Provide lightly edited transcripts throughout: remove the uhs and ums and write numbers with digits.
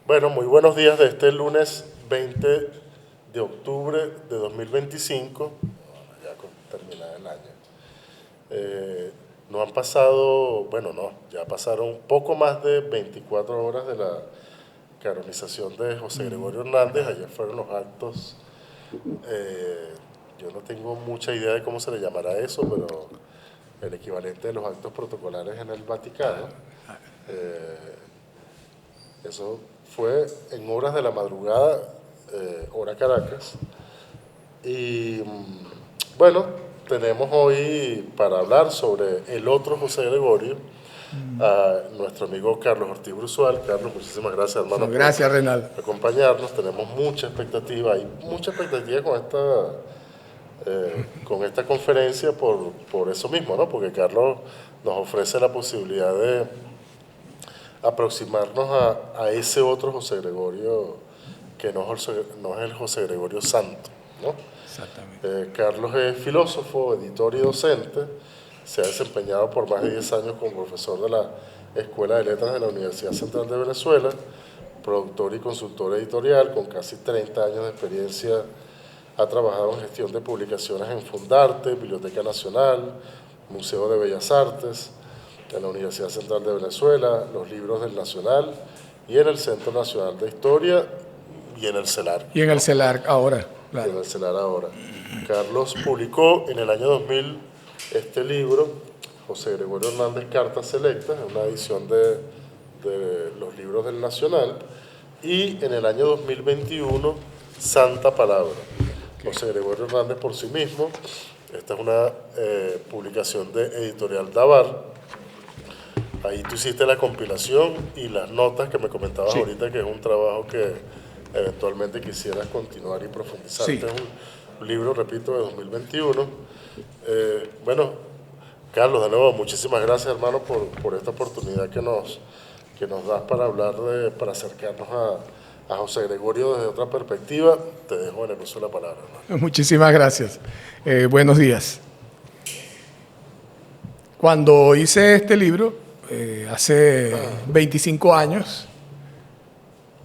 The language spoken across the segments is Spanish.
Bueno, muy buenos días de este lunes 20 de octubre de 2025, ya terminada el año. No han pasado, bueno, no, ya pasaron poco más de 24 horas de la canonización de José Gregorio Hernández. Ayer fueron los actos, yo no tengo mucha idea de cómo se le llamará eso, pero el equivalente de los actos protocolares en el Vaticano. Eso fue en horas de la madrugada, hora Caracas. Y bueno, tenemos hoy para hablar sobre el otro José Gregorio, a nuestro amigo Carlos Ortiz Bruzual. Carlos, muchísimas gracias, hermano. Gracias, Reinaldo. Por acompañarnos. Tenemos mucha expectativa, hay mucha expectativa con esta conferencia por eso mismo, ¿no? Porque Carlos nos ofrece la posibilidad de aproximarnos a ese otro José Gregorio que no es el José Gregorio Santo, ¿no? Exactamente. Carlos es filósofo, editor y docente. Se ha desempeñado por más de 10 años como profesor de la Escuela de Letras de la Universidad Central de Venezuela, productor y consultor editorial con casi 30 años de experiencia. Ha trabajado en gestión de publicaciones en Fundarte, Biblioteca Nacional, Museo de Bellas Artes, en la Universidad Central de Venezuela, los libros del Nacional y en el Centro Nacional de Historia y en el CELAR. Y en el CELAR ahora, claro. Y en el CELAR ahora. Carlos publicó en el año 2000 este libro, José Gregorio Hernández, Cartas Selectas, en una edición de los libros del Nacional, y en el año 2021, Santa Palabra. José Gregorio Hernández por sí mismo. Esta es una publicación de Editorial Davar. Ahí tú hiciste la compilación y las notas que me comentabas ahorita, que es un trabajo que eventualmente quisieras continuar y profundizar. Sí. Este es un libro, repito, de 2021. Bueno, Carlos, de nuevo, muchísimas gracias, hermano, por esta oportunidad que nos das para hablar, para acercarnos a José Gregorio desde otra perspectiva. Te dejo en el uso de la palabra, hermano. Muchísimas gracias. Buenos días. Cuando hice este libro, hace 25 años,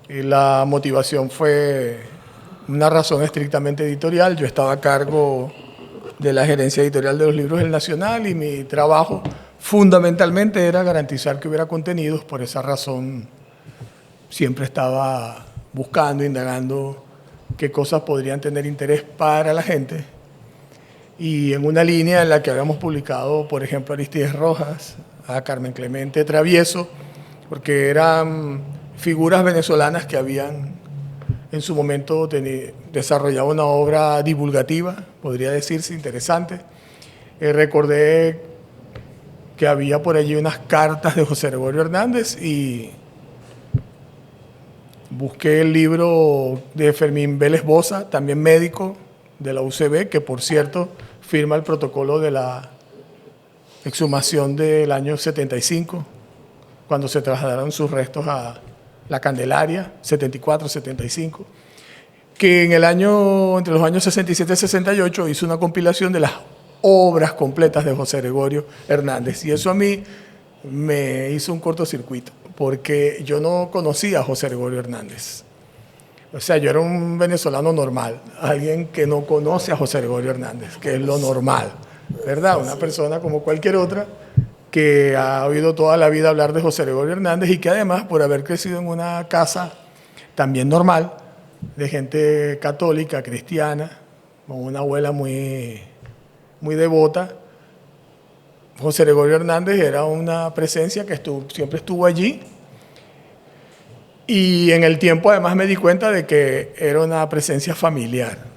la motivación fue una razón estrictamente editorial. Yo estaba a cargo de la gerencia editorial de los libros del Nacional y mi trabajo fundamentalmente era garantizar que hubiera contenidos. Por esa razón siempre estaba buscando, indagando qué cosas podrían tener interés para la gente. Y en una línea en la que habíamos publicado, por ejemplo, a Aristides Rojas, a Carmen Clemente Travieso, porque eran figuras venezolanas que habían en su momento desarrollado una obra divulgativa, podría decirse, interesante. Recordé que había por allí unas cartas de José Gregorio Hernández y busqué el libro de Fermín Vélez Boza, también médico de la UCB, que por cierto firma el protocolo de la exhumación del año 75, cuando se trasladaron sus restos a la Candelaria, 74-75, que entre los años 67 y 68 hizo una compilación de las obras completas de José Gregorio Hernández. Y eso a mí me hizo un cortocircuito, porque yo no conocía a José Gregorio Hernández. O sea, yo era un venezolano normal, alguien que no conoce a José Gregorio Hernández, que es lo normal, ¿verdad? Una persona como cualquier otra que ha oído toda la vida hablar de José Gregorio Hernández y que además, por haber crecido en una casa también normal, de gente católica, cristiana, con una abuela muy devota, José Gregorio Hernández era una presencia que siempre estuvo allí. Y en el tiempo además me di cuenta de que era una presencia familiar.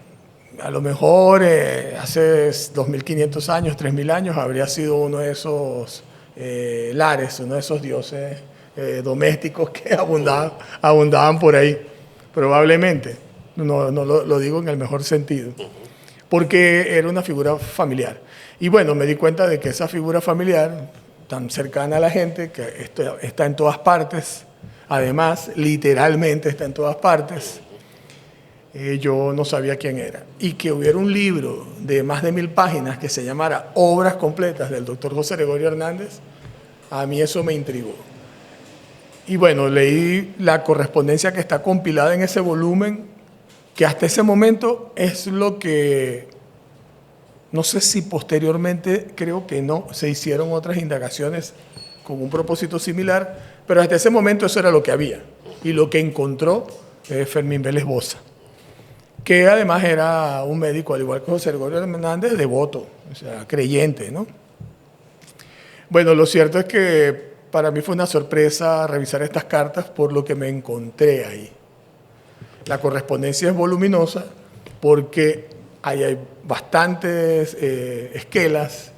A lo mejor hace 2.500 años, 3.000 años, habría sido uno de esos lares, uno de esos dioses domésticos que abundaban por ahí, probablemente. No lo digo en el mejor sentido, porque era una figura familiar. Y bueno, me di cuenta de que esa figura familiar, tan cercana a la gente, que está en todas partes, además, literalmente está en todas partes, yo no sabía quién era. Y que hubiera un libro de más de 1000 páginas que se llamara Obras completas del doctor José Gregorio Hernández, a mí eso me intrigó. Y bueno, leí la correspondencia que está compilada en ese volumen, que hasta ese momento es lo que, no sé si posteriormente, creo que no, se hicieron otras indagaciones con un propósito similar, pero hasta ese momento eso era lo que había y lo que encontró Fermín Vélez Boza, que además era un médico, al igual que José Gregorio Hernández, devoto, o sea, creyente, ¿no? Bueno, lo cierto es que para mí fue una sorpresa revisar estas cartas por lo que me encontré ahí. La correspondencia es voluminosa porque ahí hay bastantes esquelas,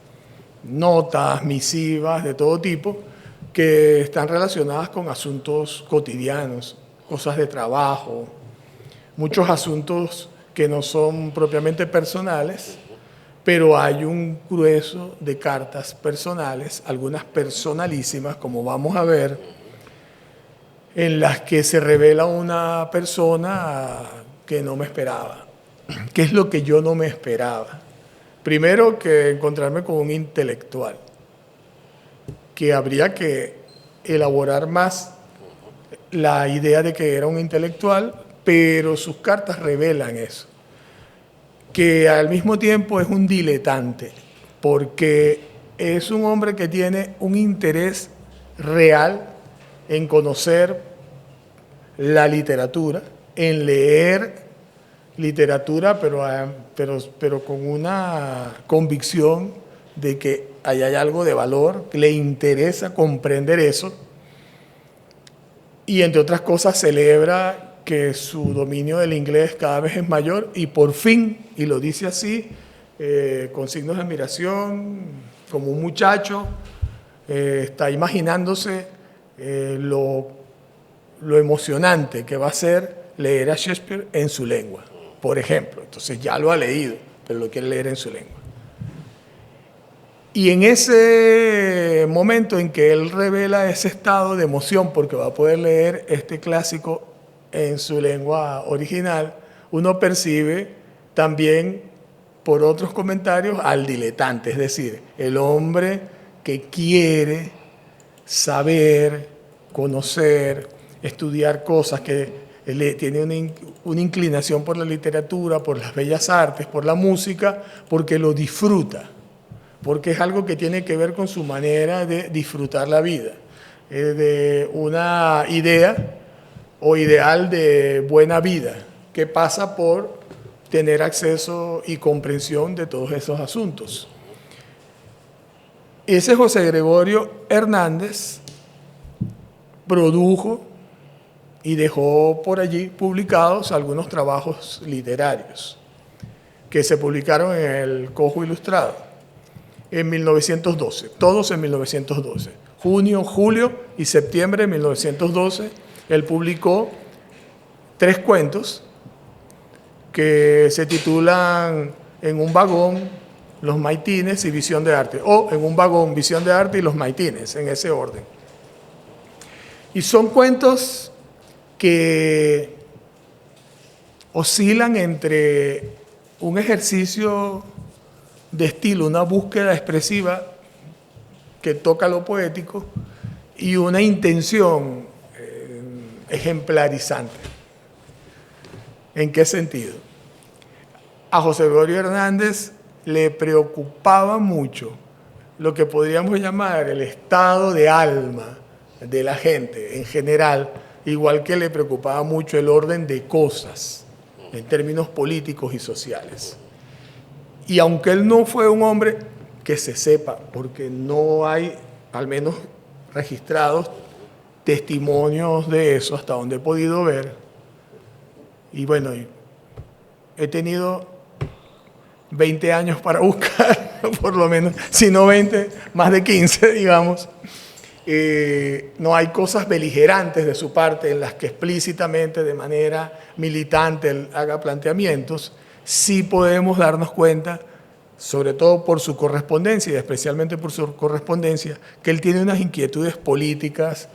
notas, misivas de todo tipo que están relacionadas con asuntos cotidianos, cosas de trabajo, muchos asuntos que no son propiamente personales, pero hay un grueso de cartas personales, algunas personalísimas, como vamos a ver, en las que se revela una persona que no me esperaba. ¿Qué es lo que yo no me esperaba? Primero, que encontrarme con un intelectual, que habría que elaborar más la idea de que era un intelectual, pero sus cartas revelan eso. Que al mismo tiempo es un diletante, porque es un hombre que tiene un interés real en conocer la literatura, en leer literatura, pero con una convicción de que ahí hay algo de valor, que le interesa comprender eso, y entre otras cosas celebra que su dominio del inglés cada vez es mayor y por fin, y lo dice así, con signos de admiración, como un muchacho, está imaginándose lo emocionante que va a ser leer a Shakespeare en su lengua, por ejemplo. Entonces ya lo ha leído, pero lo quiere leer en su lengua. Y en ese momento en que él revela ese estado de emoción porque va a poder leer este clásico en su lengua original, uno percibe también por otros comentarios al diletante, es decir, el hombre que quiere saber, conocer, estudiar cosas, que tiene una inclinación por la literatura, por las bellas artes, por la música, porque lo disfruta, porque es algo que tiene que ver con su manera de disfrutar la vida, de una idea o ideal de buena vida, que pasa por tener acceso y comprensión de todos esos asuntos. Ese José Gregorio Hernández produjo y dejó por allí publicados algunos trabajos literarios que se publicaron en el Cojo Ilustrado en 1912, todos en 1912. Junio, julio y septiembre de 1912, él publicó 3 cuentos que se titulan En un vagón, Los Maitines y Visión de Arte, o En un vagón, Visión de Arte y Los Maitines, en ese orden. Y son cuentos que oscilan entre un ejercicio de estilo, una búsqueda expresiva que toca lo poético y una intención ejemplarizante. ¿En qué sentido? A José Gregorio Hernández le preocupaba mucho lo que podríamos llamar el estado de alma de la gente en general, igual que le preocupaba mucho el orden de cosas en términos políticos y sociales. Y aunque él no fue un hombre que se sepa, porque no hay, al menos registrados, testimonios de eso hasta donde he podido ver, y bueno, he tenido 20 años para buscar, por lo menos, si no 20, más de 15, digamos. No hay cosas beligerantes de su parte en las que explícitamente, de manera militante, él haga planteamientos. Sí podemos darnos cuenta, sobre todo por su correspondencia y especialmente por su correspondencia, que él tiene unas inquietudes políticas,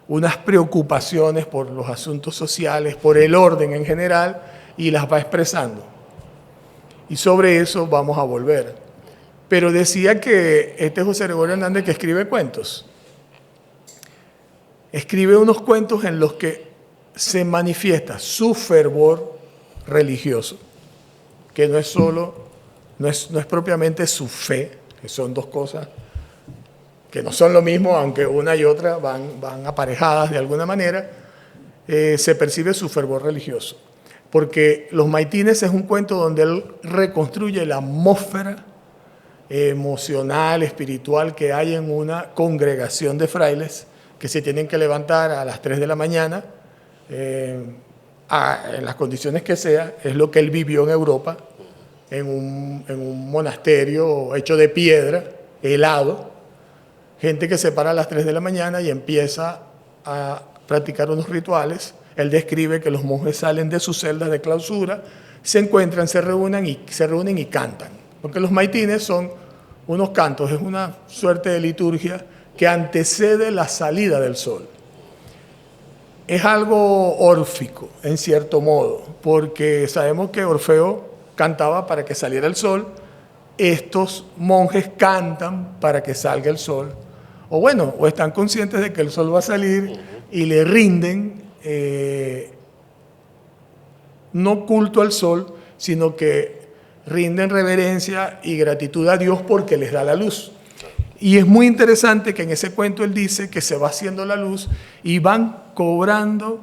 unas preocupaciones por los asuntos sociales, por el orden en general, y las va expresando. Y sobre eso vamos a volver. Pero decía que este José Gregorio Hernández que escribe cuentos, escribe unos cuentos en los que se manifiesta su fervor religioso, que no es solo, no es propiamente su fe, que son dos cosas que no son lo mismo, aunque una y otra van aparejadas de alguna manera. Se percibe su fervor religioso, porque Los Maitines es un cuento donde él reconstruye la atmósfera emocional, espiritual que hay en una congregación de frailes que se tienen que levantar a las 3 de la mañana, en las condiciones que sea. Es lo que él vivió en Europa, en un monasterio hecho de piedra, helado, gente que se para a las 3 de la mañana y empieza a practicar unos rituales. Él describe que los monjes salen de sus celdas de clausura, se encuentran, se reúnen y cantan. Porque los maitines son unos cantos, es una suerte de liturgia que antecede la salida del sol. Es algo órfico, en cierto modo, porque sabemos que Orfeo cantaba para que saliera el sol, estos monjes cantan para que salga el sol, o están conscientes de que el sol va a salir y le rinden no culto al sol, sino que rinden reverencia y gratitud a Dios porque les da la luz. Y es muy interesante que en ese cuento él dice que se va haciendo la luz y van cobrando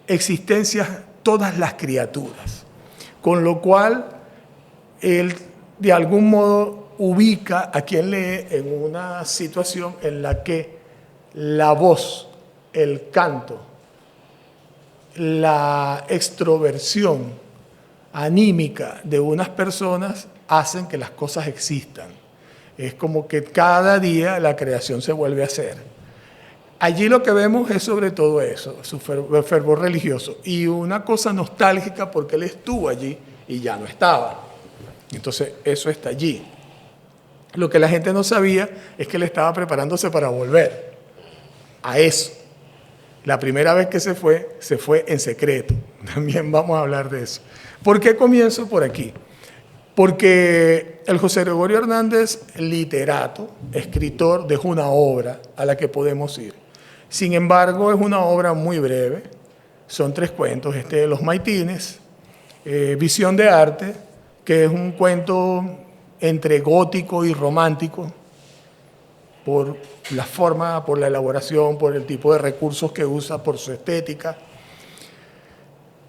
existencias todas las criaturas, con lo cual él de algún modo ubica a quien lee en una situación en la que la voz, el canto, la extroversión anímica de unas personas hacen que las cosas existan. Es como que cada día la creación se vuelve a hacer. Allí lo que vemos es sobre todo eso, su fervor religioso. Y una cosa nostálgica porque él estuvo allí y ya no estaba. Entonces eso está allí. Lo que la gente no sabía es que él estaba preparándose para volver a eso. La primera vez que se fue en secreto. También vamos a hablar de eso. ¿Por qué comienzo por aquí? Porque el José Gregorio Hernández, literato, escritor, dejó una obra a la que podemos ir. Sin embargo, es una obra muy breve. Son 3 cuentos. Este de Los Maitines, Visión de Arte, que es un cuento entre gótico y romántico, por la forma, por la elaboración, por el tipo de recursos que usa, por su estética.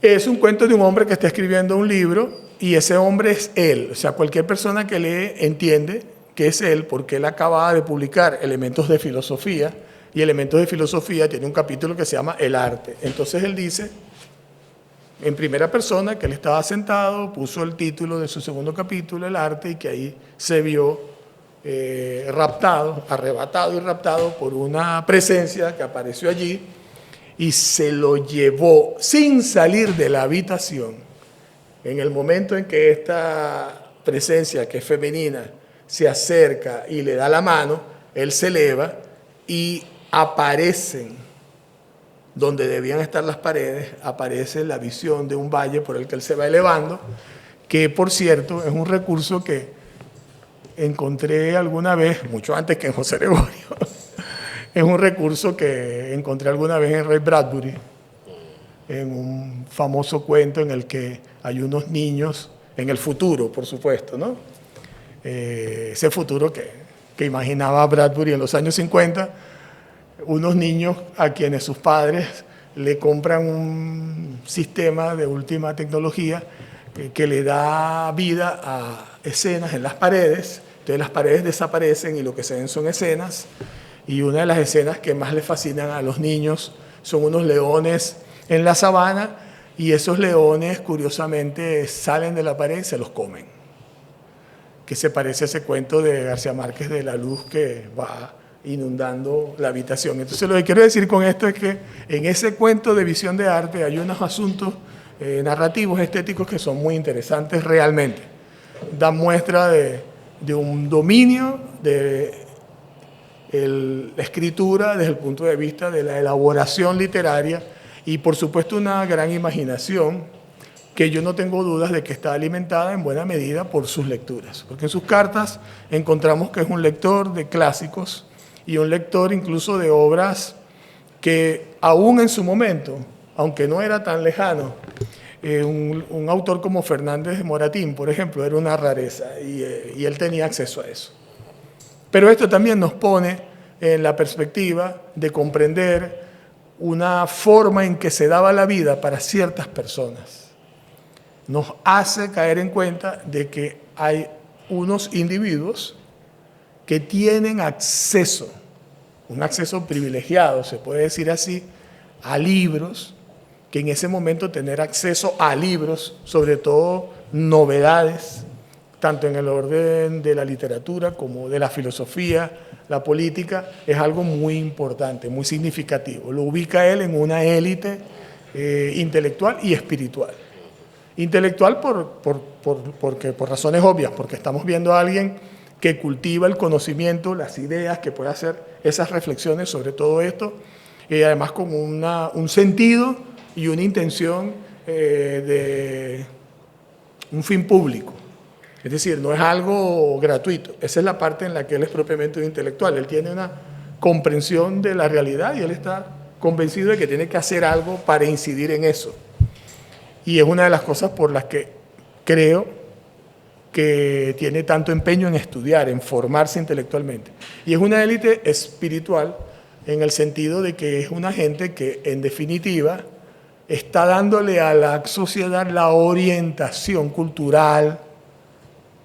Es un cuento de un hombre que está escribiendo un libro y ese hombre es él. O sea, cualquier persona que lee entiende que es él porque él acaba de publicar Elementos de Filosofía y Elementos de Filosofía tiene un capítulo que se llama El Arte. Entonces él dice, en primera persona, que él estaba sentado, puso el título de su segundo capítulo, El Arte, y que ahí se vio arrebatado y raptado por una presencia que apareció allí y se lo llevó sin salir de la habitación. En el momento en que esta presencia, que es femenina, se acerca y le da la mano, él se eleva y aparecen, donde debían estar las paredes, aparece la visión de un valle por el que él se va elevando, que por cierto es un recurso que encontré alguna vez, mucho antes que en José Gregorio, es un recurso que encontré alguna vez en Ray Bradbury, en un famoso cuento en el que hay unos niños, en el futuro, por supuesto, ¿no? Ese futuro que imaginaba Bradbury en los años 50, unos niños a quienes sus padres le compran un sistema de última tecnología que le da vida a escenas en las paredes. Entonces las paredes desaparecen y lo que se ven son escenas. Y una de las escenas que más le fascinan a los niños son unos leones en la sabana y esos leones curiosamente salen de la pared y se los comen. Que se parece a ese cuento de García Márquez de la luz que va inundando la habitación. Entonces lo que quiero decir con esto es que en ese cuento de Visión de Arte hay unos asuntos narrativos, estéticos que son muy interesantes realmente. Dan muestra de un dominio de la escritura desde el punto de vista de la elaboración literaria y por supuesto una gran imaginación que yo no tengo dudas de que está alimentada en buena medida por sus lecturas, porque en sus cartas encontramos que es un lector de clásicos y un lector incluso de obras que aún en su momento, aunque no era tan lejano, un autor como Fernández de Moratín, por ejemplo, era una rareza y él tenía acceso a eso. Pero esto también nos pone en la perspectiva de comprender una forma en que se daba la vida para ciertas personas. Nos hace caer en cuenta de que hay unos individuos que tienen acceso, un acceso privilegiado, se puede decir así, a libros, que en ese momento tener acceso a libros, sobre todo novedades, tanto en el orden de la literatura como de la filosofía, la política, es algo muy importante, muy significativo. Lo ubica él en una élite intelectual y espiritual. Intelectual porque, por razones obvias, porque estamos viendo a alguien que cultiva el conocimiento, las ideas, que puede hacer esas reflexiones sobre todo esto, además con un sentido y una intención de un fin público. Es decir, no es algo gratuito. Esa es la parte en la que él es propiamente un intelectual. Él tiene una comprensión de la realidad y él está convencido de que tiene que hacer algo para incidir en eso. Y es una de las cosas por las que creo que tiene tanto empeño en estudiar, en formarse intelectualmente. Y es una élite espiritual en el sentido de que es una gente que, en definitiva, está dándole a la sociedad la orientación cultural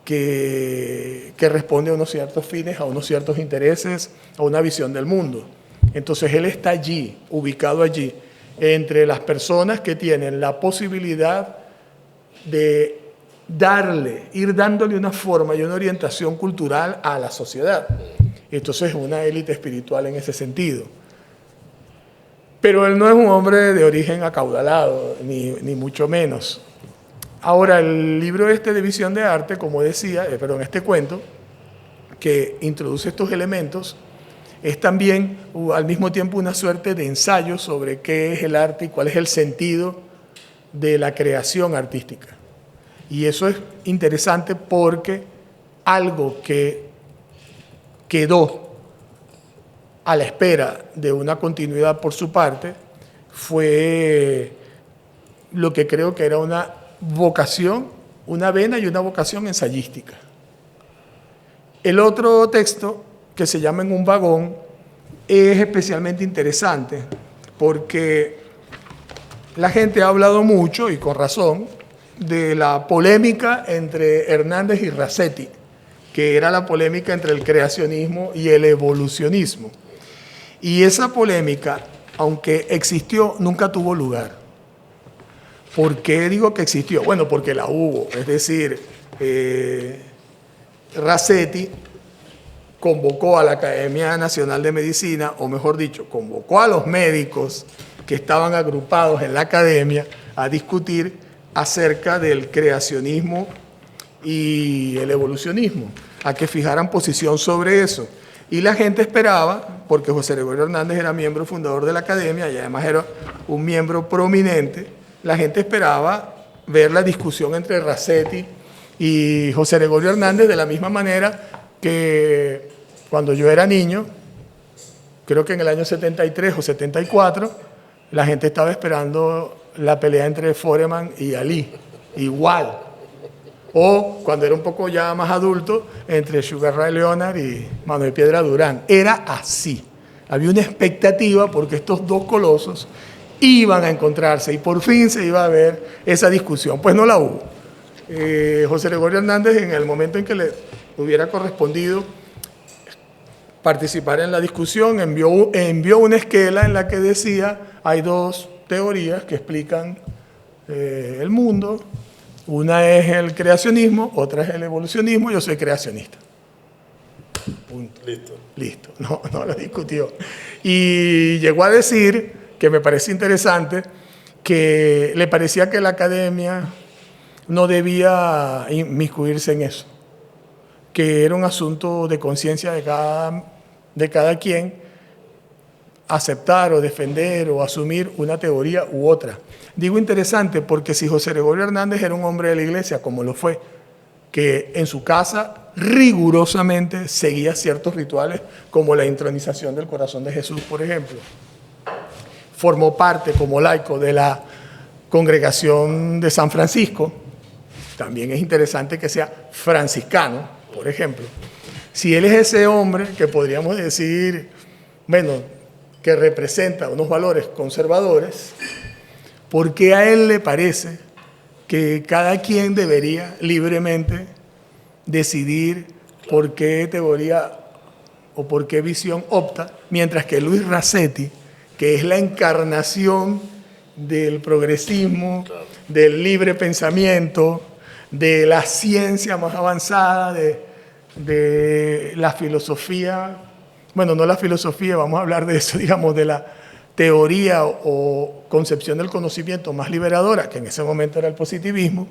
que responde a unos ciertos fines, a unos ciertos intereses, a una visión del mundo. Entonces él está allí, ubicado allí, entre las personas que tienen la posibilidad de ir dándole una forma y una orientación cultural a la sociedad. Entonces es una élite espiritual en ese sentido. Pero él no es un hombre de origen acaudalado, ni mucho menos. Ahora, el libro de Visión de Arte, como decía, este cuento, que introduce estos elementos, es también al mismo tiempo una suerte de ensayo sobre qué es el arte y cuál es el sentido de la creación artística. Y eso es interesante porque algo que quedó a la espera de una continuidad por su parte fue lo que creo que era una vocación, una vena y una vocación ensayística. El otro texto, que se llama En un vagón, es especialmente interesante porque la gente ha hablado mucho, y con razón, de la polémica entre Hernández y Rasetti, que era la polémica entre el creacionismo y el evolucionismo. Y esa polémica, aunque existió, nunca tuvo lugar. ¿Por qué digo que existió? Bueno, porque la hubo. Es decir, Rasetti convocó a la Academia Nacional de Medicina, o mejor dicho, convocó a los médicos que estaban agrupados en la academia a discutir acerca del creacionismo y el evolucionismo, a que fijaran posición sobre eso. Y la gente esperaba, porque José Gregorio Hernández era miembro fundador de la academia y además era un miembro prominente, la gente esperaba ver la discusión entre Rasetti y José Gregorio Hernández de la misma manera que cuando yo era niño, creo que en el año 73 o 74, la gente estaba esperando la pelea entre Foreman y Ali, igual. O cuando era un poco ya más adulto, entre Sugar Ray Leonard y Manuel Piedra Durán. Era así. Había una expectativa porque estos dos colosos iban a encontrarse y por fin se iba a ver esa discusión. Pues no la hubo. José Gregorio Hernández, en el momento en que le hubiera correspondido participar en la discusión, envió una esquela en la que decía: hay dos teorías que explican el mundo. Una es el creacionismo, otra es el evolucionismo. Yo soy creacionista. Punto. Listo. No lo discutió. Y llegó a decir, que me parece interesante, que le parecía que la academia no debía inmiscuirse en eso, que era un asunto de conciencia de cada quien aceptar o defender o asumir una teoría u otra. Digo interesante porque si José Gregorio Hernández era un hombre de la iglesia, como lo fue, que en su casa rigurosamente seguía ciertos rituales, como la intronización del corazón de Jesús, por ejemplo, formó parte como laico de la congregación de San Francisco, también es interesante que sea franciscano, por ejemplo. Si él es ese hombre que podríamos decir, bueno, que representa unos valores conservadores, ¿por qué a él le parece que cada quien debería libremente decidir por qué teoría o por qué visión opta, mientras que Luis Racetti, que es la encarnación del progresismo, del libre pensamiento, de la ciencia más avanzada, de la filosofía, bueno, no la filosofía, vamos a hablar de eso, digamos, de la teoría o concepción del conocimiento más liberadora, que en ese momento era el positivismo,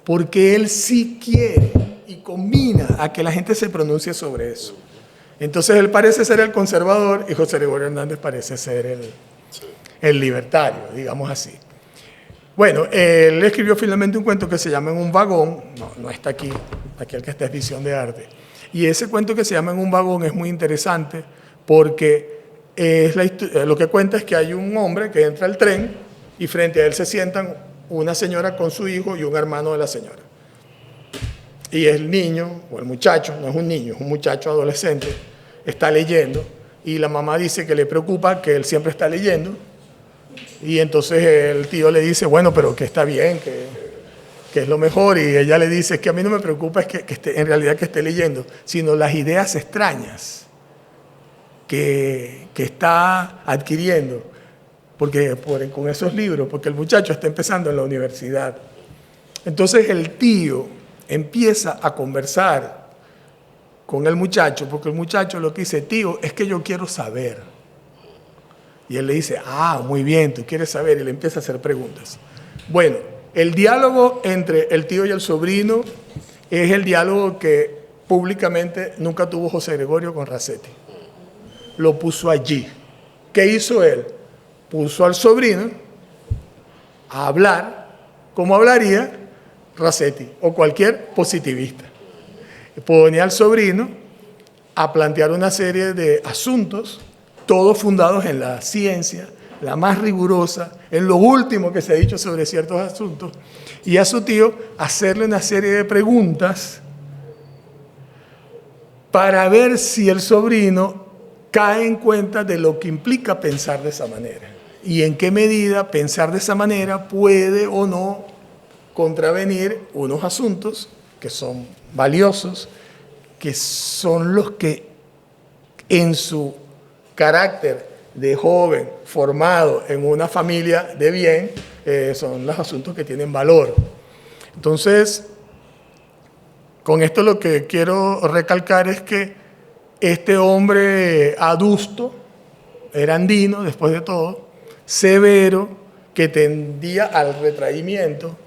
porque él sí quiere y combina a que la gente se pronuncie sobre eso. Entonces él parece ser el conservador y José Gregorio Hernández parece ser el libertario, digamos así. Bueno, él escribió finalmente un cuento que se llama En un vagón, no está aquí el que está es Visión de Arte, y ese cuento que se llama En un vagón es muy interesante porque lo que cuenta es que hay un hombre que entra al tren y frente a él se sientan una señora con su hijo y un hermano de la señora. Y el niño, o el muchacho, no es un niño, es un muchacho adolescente, está leyendo y la mamá dice que le preocupa que él siempre está leyendo y entonces el tío le dice, bueno, pero que está bien, que es lo mejor, y ella le dice, es que a mí no me preocupa es que esté, en realidad que esté leyendo, sino las ideas extrañas que está adquiriendo con esos libros, porque el muchacho está empezando en la universidad. Entonces el tío empieza a conversar con el muchacho, porque el muchacho lo que dice, tío, es que yo quiero saber. Y él le dice, muy bien, tú quieres saber, y le empieza a hacer preguntas. Bueno, el diálogo entre el tío y el sobrino es el diálogo que públicamente nunca tuvo José Gregorio con Racetti. Lo puso allí. ¿Qué hizo él? Puso al sobrino a hablar como hablaría Racetti o cualquier positivista. Ponía al sobrino a plantear una serie de asuntos, todos fundados en la ciencia, la más rigurosa, en lo último que se ha dicho sobre ciertos asuntos, y a su tío hacerle una serie de preguntas para ver si el sobrino cae en cuenta de lo que implica pensar de esa manera y en qué medida pensar de esa manera puede o no contravenir unos asuntos que son valiosos, que son los que en su carácter de joven formado en una familia de bien son los asuntos que tienen valor. Entonces, con esto lo que quiero recalcar es que este hombre adusto, era andino después de todo, severo, que tendía al retraimiento,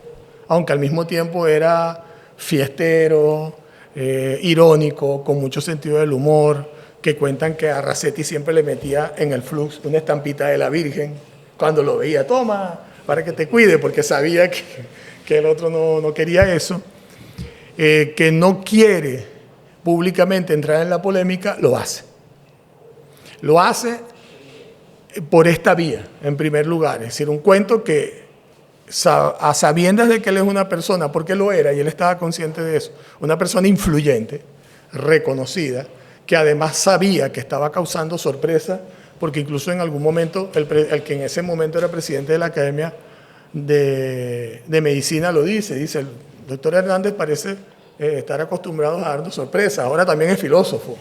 aunque al mismo tiempo era fiestero, irónico, con mucho sentido del humor, que cuentan que a Racetti siempre le metía en el flux una estampita de la Virgen cuando lo veía, toma, para que te cuide, porque sabía que el otro no quería eso, que no quiere públicamente entrar en la polémica, lo hace. Lo hace por esta vía, en primer lugar, es decir, un cuento que a sabiendas de que él es una persona, porque lo era, y él estaba consciente de eso, una persona influyente, reconocida, que además sabía que estaba causando sorpresa, porque incluso en algún momento, el que en ese momento era presidente de la Academia de Medicina lo dice, el doctor Hernández parece estar acostumbrado a darnos sorpresas, ahora también es filósofo,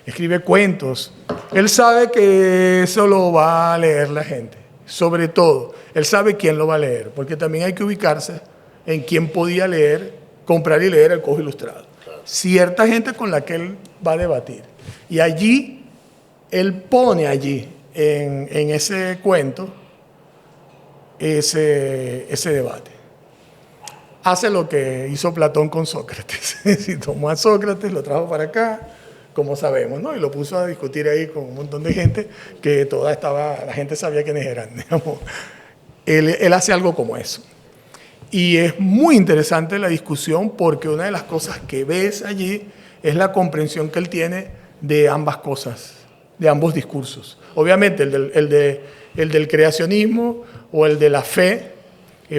escribe cuentos, él sabe que eso lo va a leer la gente, sobre todo, él sabe quién lo va a leer, porque también hay que ubicarse en quién podía leer, comprar y leer El Cojo Ilustrado. Cierta gente con la que él va a debatir. Y allí, él pone allí, en ese cuento, ese debate. Hace lo que hizo Platón con Sócrates. Es decir, tomó a Sócrates, lo trajo para acá, como sabemos, ¿no? Y lo puso a discutir ahí con un montón de gente que la gente sabía quiénes eran, digamos. Él hace algo como eso. Y es muy interesante la discusión porque una de las cosas que ves allí es la comprensión que él tiene de ambas cosas, de ambos discursos. Obviamente el el del creacionismo o el de la fe,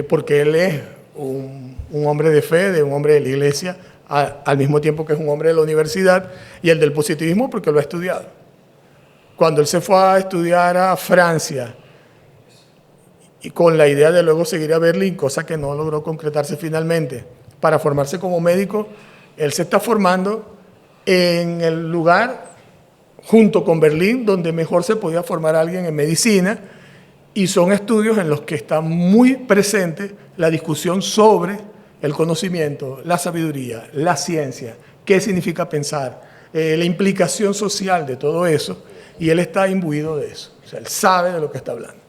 porque él es un hombre de fe, un hombre de la iglesia, al mismo tiempo que es un hombre de la universidad, y el del positivismo porque lo ha estudiado. Cuando él se fue a estudiar a Francia, y con la idea de luego seguir a Berlín, cosa que no logró concretarse finalmente, para formarse como médico, él se está formando en el lugar, junto con Berlín, donde mejor se podía formar alguien en medicina, y son estudios en los que está muy presente la discusión sobre el conocimiento, la sabiduría, la ciencia, qué significa pensar, la implicación social de todo eso, y él está imbuido de eso, o sea, él sabe de lo que está hablando.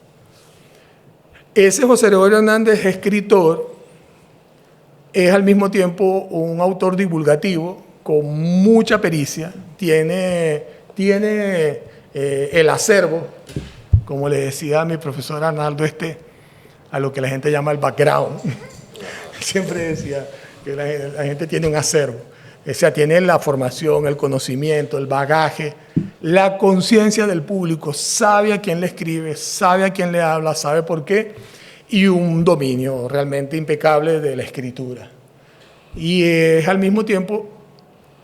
Ese José Gregorio Hernández, escritor, es al mismo tiempo un autor divulgativo con mucha pericia, tiene el acervo, como le decía a mi profesor Arnaldo, a lo que la gente llama el background. Siempre decía que la gente tiene un acervo, o sea, tiene la formación, el conocimiento, el bagaje, la conciencia del público, sabe a quién le escribe, sabe a quién le habla, sabe por qué, y un dominio realmente impecable de la escritura. Y es al mismo tiempo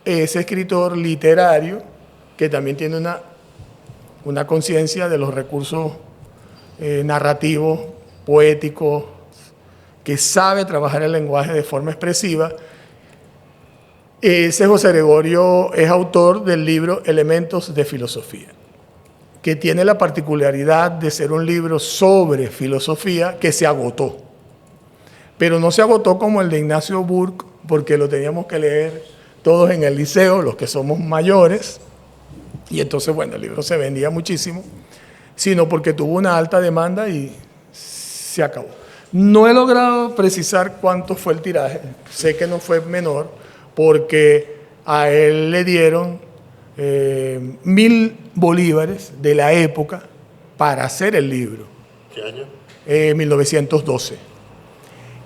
ese escritor literario que también tiene una conciencia de los recursos narrativos, poéticos, que sabe trabajar el lenguaje de forma expresiva. Ese José Gregorio es autor del libro Elementos de Filosofía, que tiene la particularidad de ser un libro sobre filosofía que se agotó. Pero no se agotó como el de Ignacio Burke, porque lo teníamos que leer todos en el liceo, los que somos mayores, y entonces, bueno, el libro se vendía muchísimo, sino porque tuvo una alta demanda y se acabó. No he logrado precisar cuánto fue el tiraje, sé que no fue menor, porque a él le dieron 1.000 bolívares de la época para hacer el libro. ¿Qué año? 1912.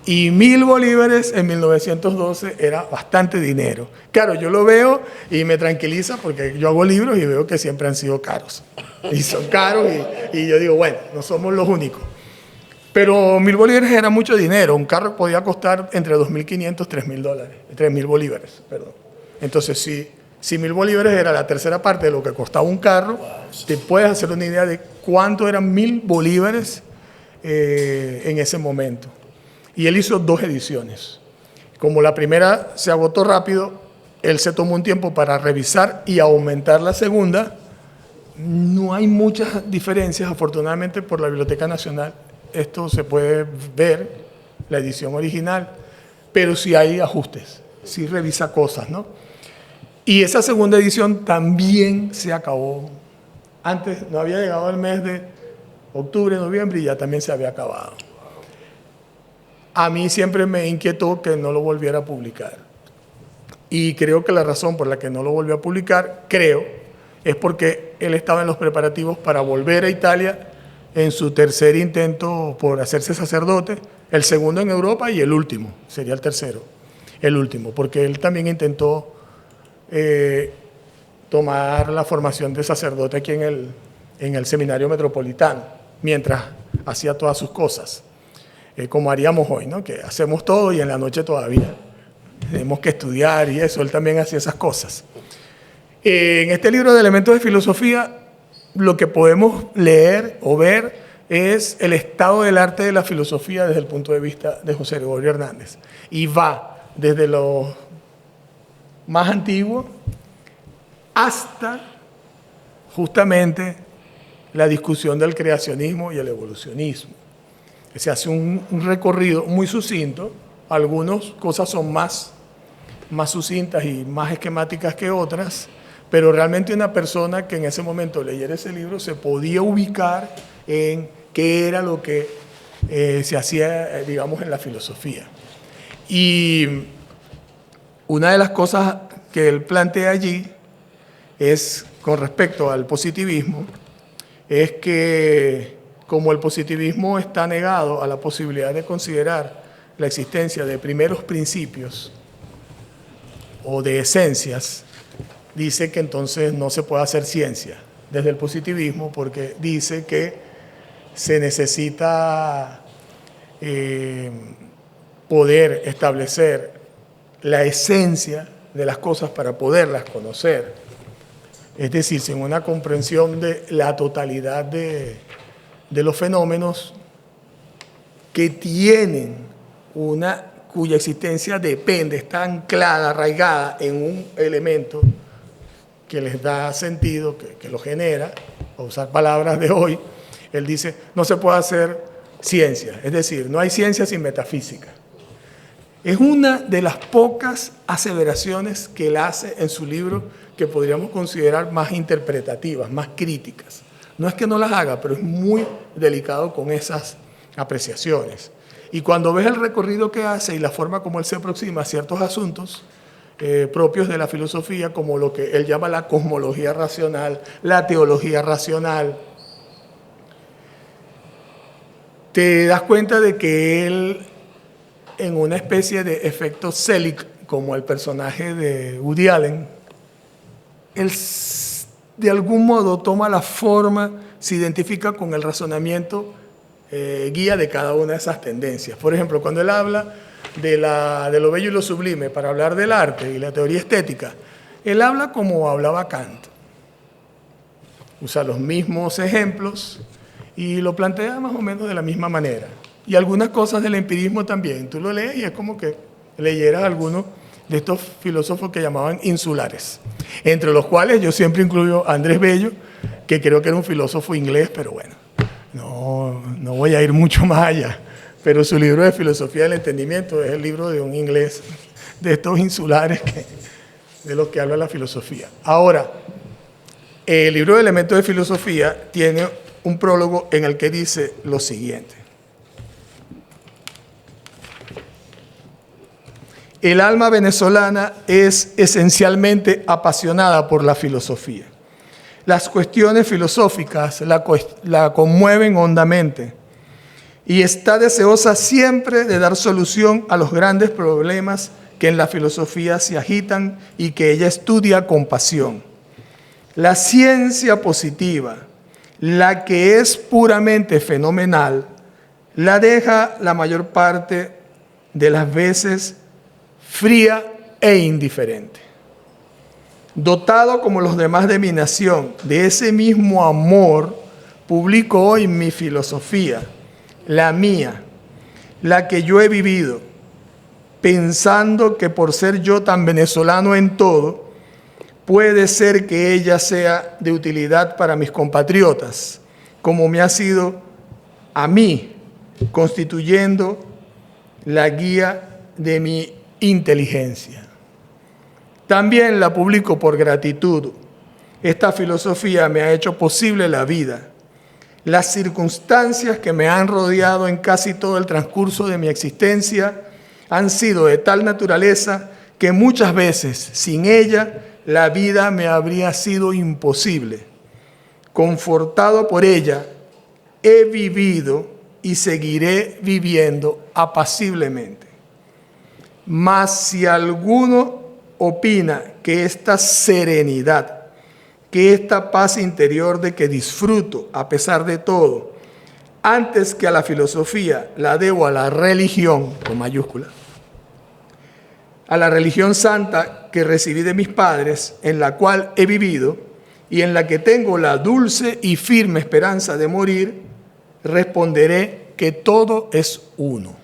Y 1.000 bolívares en 1912 era bastante dinero. Claro, yo lo veo y me tranquiliza porque yo hago libros y veo que siempre han sido caros. Y son caros y yo digo, bueno, no somos los únicos. Pero 1.000 bolívares era mucho dinero. Un carro podía costar entre $2.500 y $3.000. 3.000 bolívares, perdón. Entonces, si 1.000 bolívares era la tercera parte de lo que costaba un carro, te puedes hacer una idea de cuánto eran 1.000 bolívares en ese momento. Y él hizo 2 ediciones. Como la primera se agotó rápido, él se tomó un tiempo para revisar y aumentar la segunda. No hay muchas diferencias, afortunadamente, por la Biblioteca Nacional. Esto se puede ver, la edición original, pero sí hay ajustes, sí revisa cosas, ¿no? Y esa segunda edición también se acabó. Antes no había llegado el mes de octubre, noviembre y ya también se había acabado. A mí siempre me inquietó que no lo volviera a publicar. Y creo que la razón por la que no lo volvió a publicar, es porque él estaba en los preparativos para volver a Italia en su tercer intento por hacerse sacerdote, el segundo en Europa y el último, sería el tercero, el último, porque él también intentó tomar la formación de sacerdote aquí en el seminario metropolitano, mientras hacía todas sus cosas. Como haríamos hoy, ¿no? Que hacemos todo y en la noche todavía tenemos que estudiar y eso, él también hacía esas cosas. En este libro de Elementos de Filosofía, lo que podemos leer o ver es el estado del arte de la filosofía desde el punto de vista de José Gregorio Hernández. Y va desde lo más antiguo hasta justamente la discusión del creacionismo y el evolucionismo. Se hace un recorrido muy sucinto, algunas cosas son más sucintas y más esquemáticas que otras, pero realmente una persona que en ese momento leyera ese libro se podía ubicar en qué era lo que se hacía, digamos, en la filosofía. Y una de las cosas que él plantea allí es, con respecto al positivismo, es que como el positivismo está negado a la posibilidad de considerar la existencia de primeros principios o de esencias, dice que entonces no se puede hacer ciencia desde el positivismo porque dice que se necesita poder establecer la esencia de las cosas para poderlas conocer. Es decir, sin una comprensión de la totalidad de los fenómenos que tienen cuya existencia depende, está anclada, arraigada en un elemento que les da sentido, que lo genera, para usar palabras de hoy, él dice, no se puede hacer ciencia, es decir, no hay ciencia sin metafísica. Es una de las pocas aseveraciones que él hace en su libro que podríamos considerar más interpretativas, más críticas. No es que no las haga, pero es muy delicado con esas apreciaciones. Y cuando ves el recorrido que hace y la forma como él se aproxima a ciertos asuntos propios de la filosofía, como lo que él llama la cosmología racional, la teología racional, te das cuenta de que él, en una especie de efecto Selig, como el personaje de Woody Allen, él de algún modo toma la forma, se identifica con el razonamiento guía de cada una de esas tendencias. Por ejemplo, cuando él habla de lo bello y lo sublime, para hablar del arte y la teoría estética, él habla como hablaba Kant. Usa los mismos ejemplos y lo plantea más o menos de la misma manera. Y algunas cosas del empirismo también. Tú lo lees y es como que leyeras algunos de estos filósofos que llamaban insulares, entre los cuales yo siempre incluyo a Andrés Bello, que creo que era un filósofo inglés, pero bueno, no voy a ir mucho más allá. Pero su libro de Filosofía del Entendimiento es el libro de un inglés, de estos insulares de los que habla la filosofía. Ahora, el libro de Elementos de Filosofía tiene un prólogo en el que dice lo siguiente. El alma venezolana es esencialmente apasionada por la filosofía. Las cuestiones filosóficas la conmueven hondamente y está deseosa siempre de dar solución a los grandes problemas que en la filosofía se agitan y que ella estudia con pasión. La ciencia positiva, la que es puramente fenomenal, la deja la mayor parte de las veces fría e indiferente. Dotado como los demás de mi nación de ese mismo amor, publico hoy mi filosofía, la mía, la que yo he vivido, pensando que por ser yo tan venezolano en todo, puede ser que ella sea de utilidad para mis compatriotas, como me ha sido a mí, constituyendo la guía de mi inteligencia. También la publico por gratitud. Esta filosofía me ha hecho posible la vida. Las circunstancias que me han rodeado en casi todo el transcurso de mi existencia han sido de tal naturaleza que muchas veces sin ella la vida me habría sido imposible. Confortado por ella, he vivido y seguiré viviendo apaciblemente. Mas si alguno opina que esta serenidad, que esta paz interior de que disfruto a pesar de todo, antes que a la filosofía la debo a la religión, con mayúscula, a la religión santa que recibí de mis padres, en la cual he vivido y en la que tengo la dulce y firme esperanza de morir, responderé que todo es uno.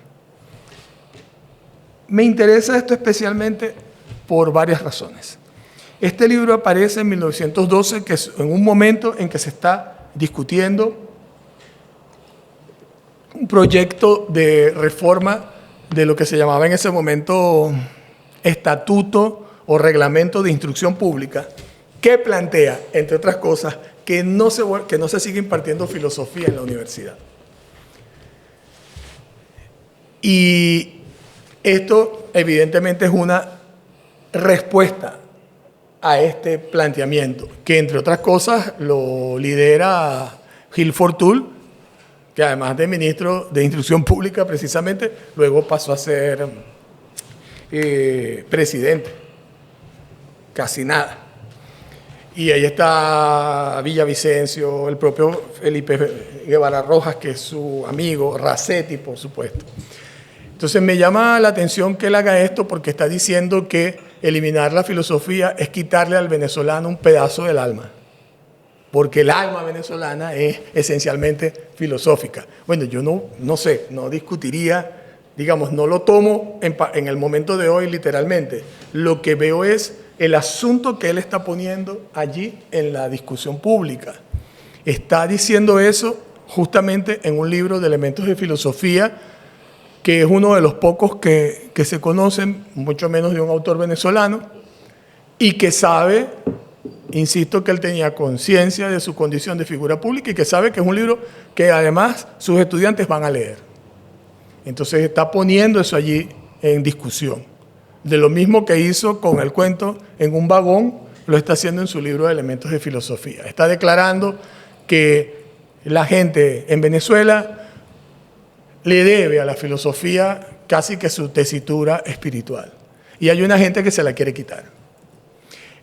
Me interesa esto especialmente por varias razones. Este libro aparece en 1912, que es en un momento en que se está discutiendo un proyecto de reforma de lo que se llamaba en ese momento estatuto o reglamento de instrucción pública, que plantea, entre otras cosas, que no se sigue impartiendo filosofía en la universidad. Y esto evidentemente es una respuesta a este planteamiento, que entre otras cosas lo lidera Gil Fortul, que además de ministro de Instrucción Pública precisamente, luego pasó a ser presidente. Casi nada. Y ahí está Villavicencio, el propio Felipe Guevara Rojas, que es su amigo, Racetti, por supuesto. Entonces me llama la atención que él haga esto porque está diciendo que eliminar la filosofía es quitarle al venezolano un pedazo del alma, porque el alma venezolana es esencialmente filosófica. Bueno, yo no sé, no discutiría, digamos, no lo tomo en el momento de hoy literalmente. Lo que veo es el asunto que él está poniendo allí en la discusión pública. Está diciendo eso justamente en un libro de elementos de filosofía, que es uno de los pocos que se conocen, mucho menos de un autor venezolano, y que sabe, insisto, que él tenía conciencia de su condición de figura pública y que sabe que es un libro que además sus estudiantes van a leer. Entonces está poniendo eso allí en discusión. De lo mismo que hizo con el cuento en un vagón, lo está haciendo en su libro de elementos de filosofía. Está declarando que la gente en Venezuela le debe a la filosofía casi que su tesitura espiritual. Y hay una gente que se la quiere quitar.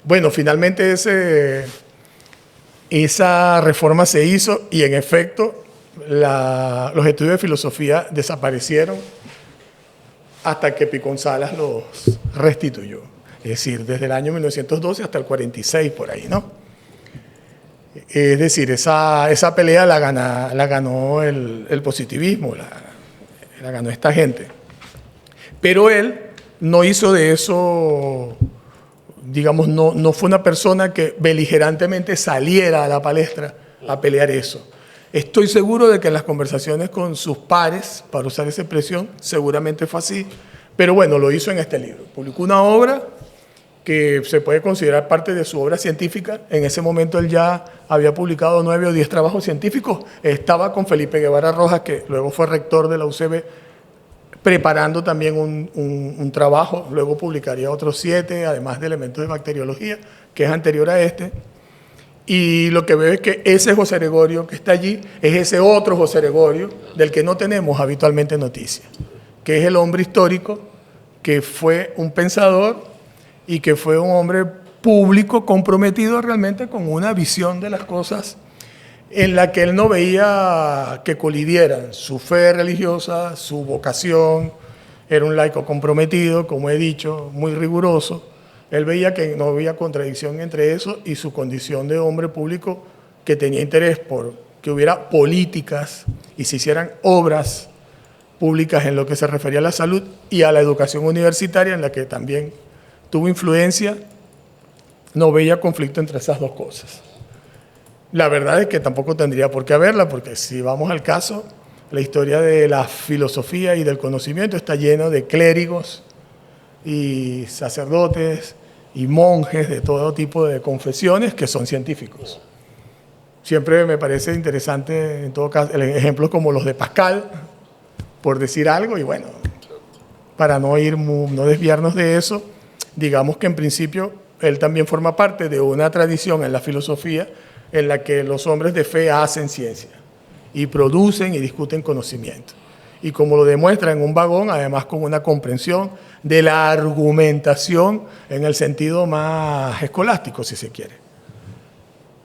Bueno, finalmente esa reforma se hizo y en efecto los estudios de filosofía desaparecieron hasta que Picón Salas los restituyó. Es decir, desde el año 1912 hasta el 46, por ahí, ¿no? Es decir, esa pelea la ganó el positivismo, la ganó esta gente. Pero él no hizo de eso, digamos, no fue una persona que beligerantemente saliera a la palestra a pelear eso. Estoy seguro de que en las conversaciones con sus pares, para usar esa expresión, seguramente fue así, pero bueno, lo hizo en este libro. Publicó una obra que se puede considerar parte de su obra científica. En ese momento él ya había publicado 9 o 10 trabajos científicos. Estaba con Felipe Guevara Rojas, que luego fue rector de la UCB, preparando también un trabajo. Luego publicaría otros 7, además de elementos de bacteriología, que es anterior a este. Y lo que veo es que ese José Gregorio que está allí es ese otro José Gregorio del que no tenemos habitualmente noticia, que es el hombre histórico, que fue un pensador y que fue un hombre público comprometido realmente con una visión de las cosas en la que él no veía que colidieran su fe religiosa, su vocación. Era un laico comprometido, como he dicho, muy riguroso. Él veía que no había contradicción entre eso y su condición de hombre público, que tenía interés por que hubiera políticas y se hicieran obras públicas en lo que se refería a la salud y a la educación universitaria, en la que también tuvo influencia. No veía conflicto entre esas dos cosas. La verdad es que tampoco tendría por qué haberla, porque si vamos al caso, la historia de la filosofía y del conocimiento está lleno de clérigos y sacerdotes y monjes de todo tipo de confesiones que son científicos. Siempre me parece interesante, en todo caso, ejemplos como los de Pascal, por decir algo, y bueno, para no desviarnos de eso, digamos que en principio él también forma parte de una tradición en la filosofía en la que los hombres de fe hacen ciencia y producen y discuten conocimiento. Y como lo demuestra en un vagón, además con una comprensión de la argumentación en el sentido más escolástico, si se quiere.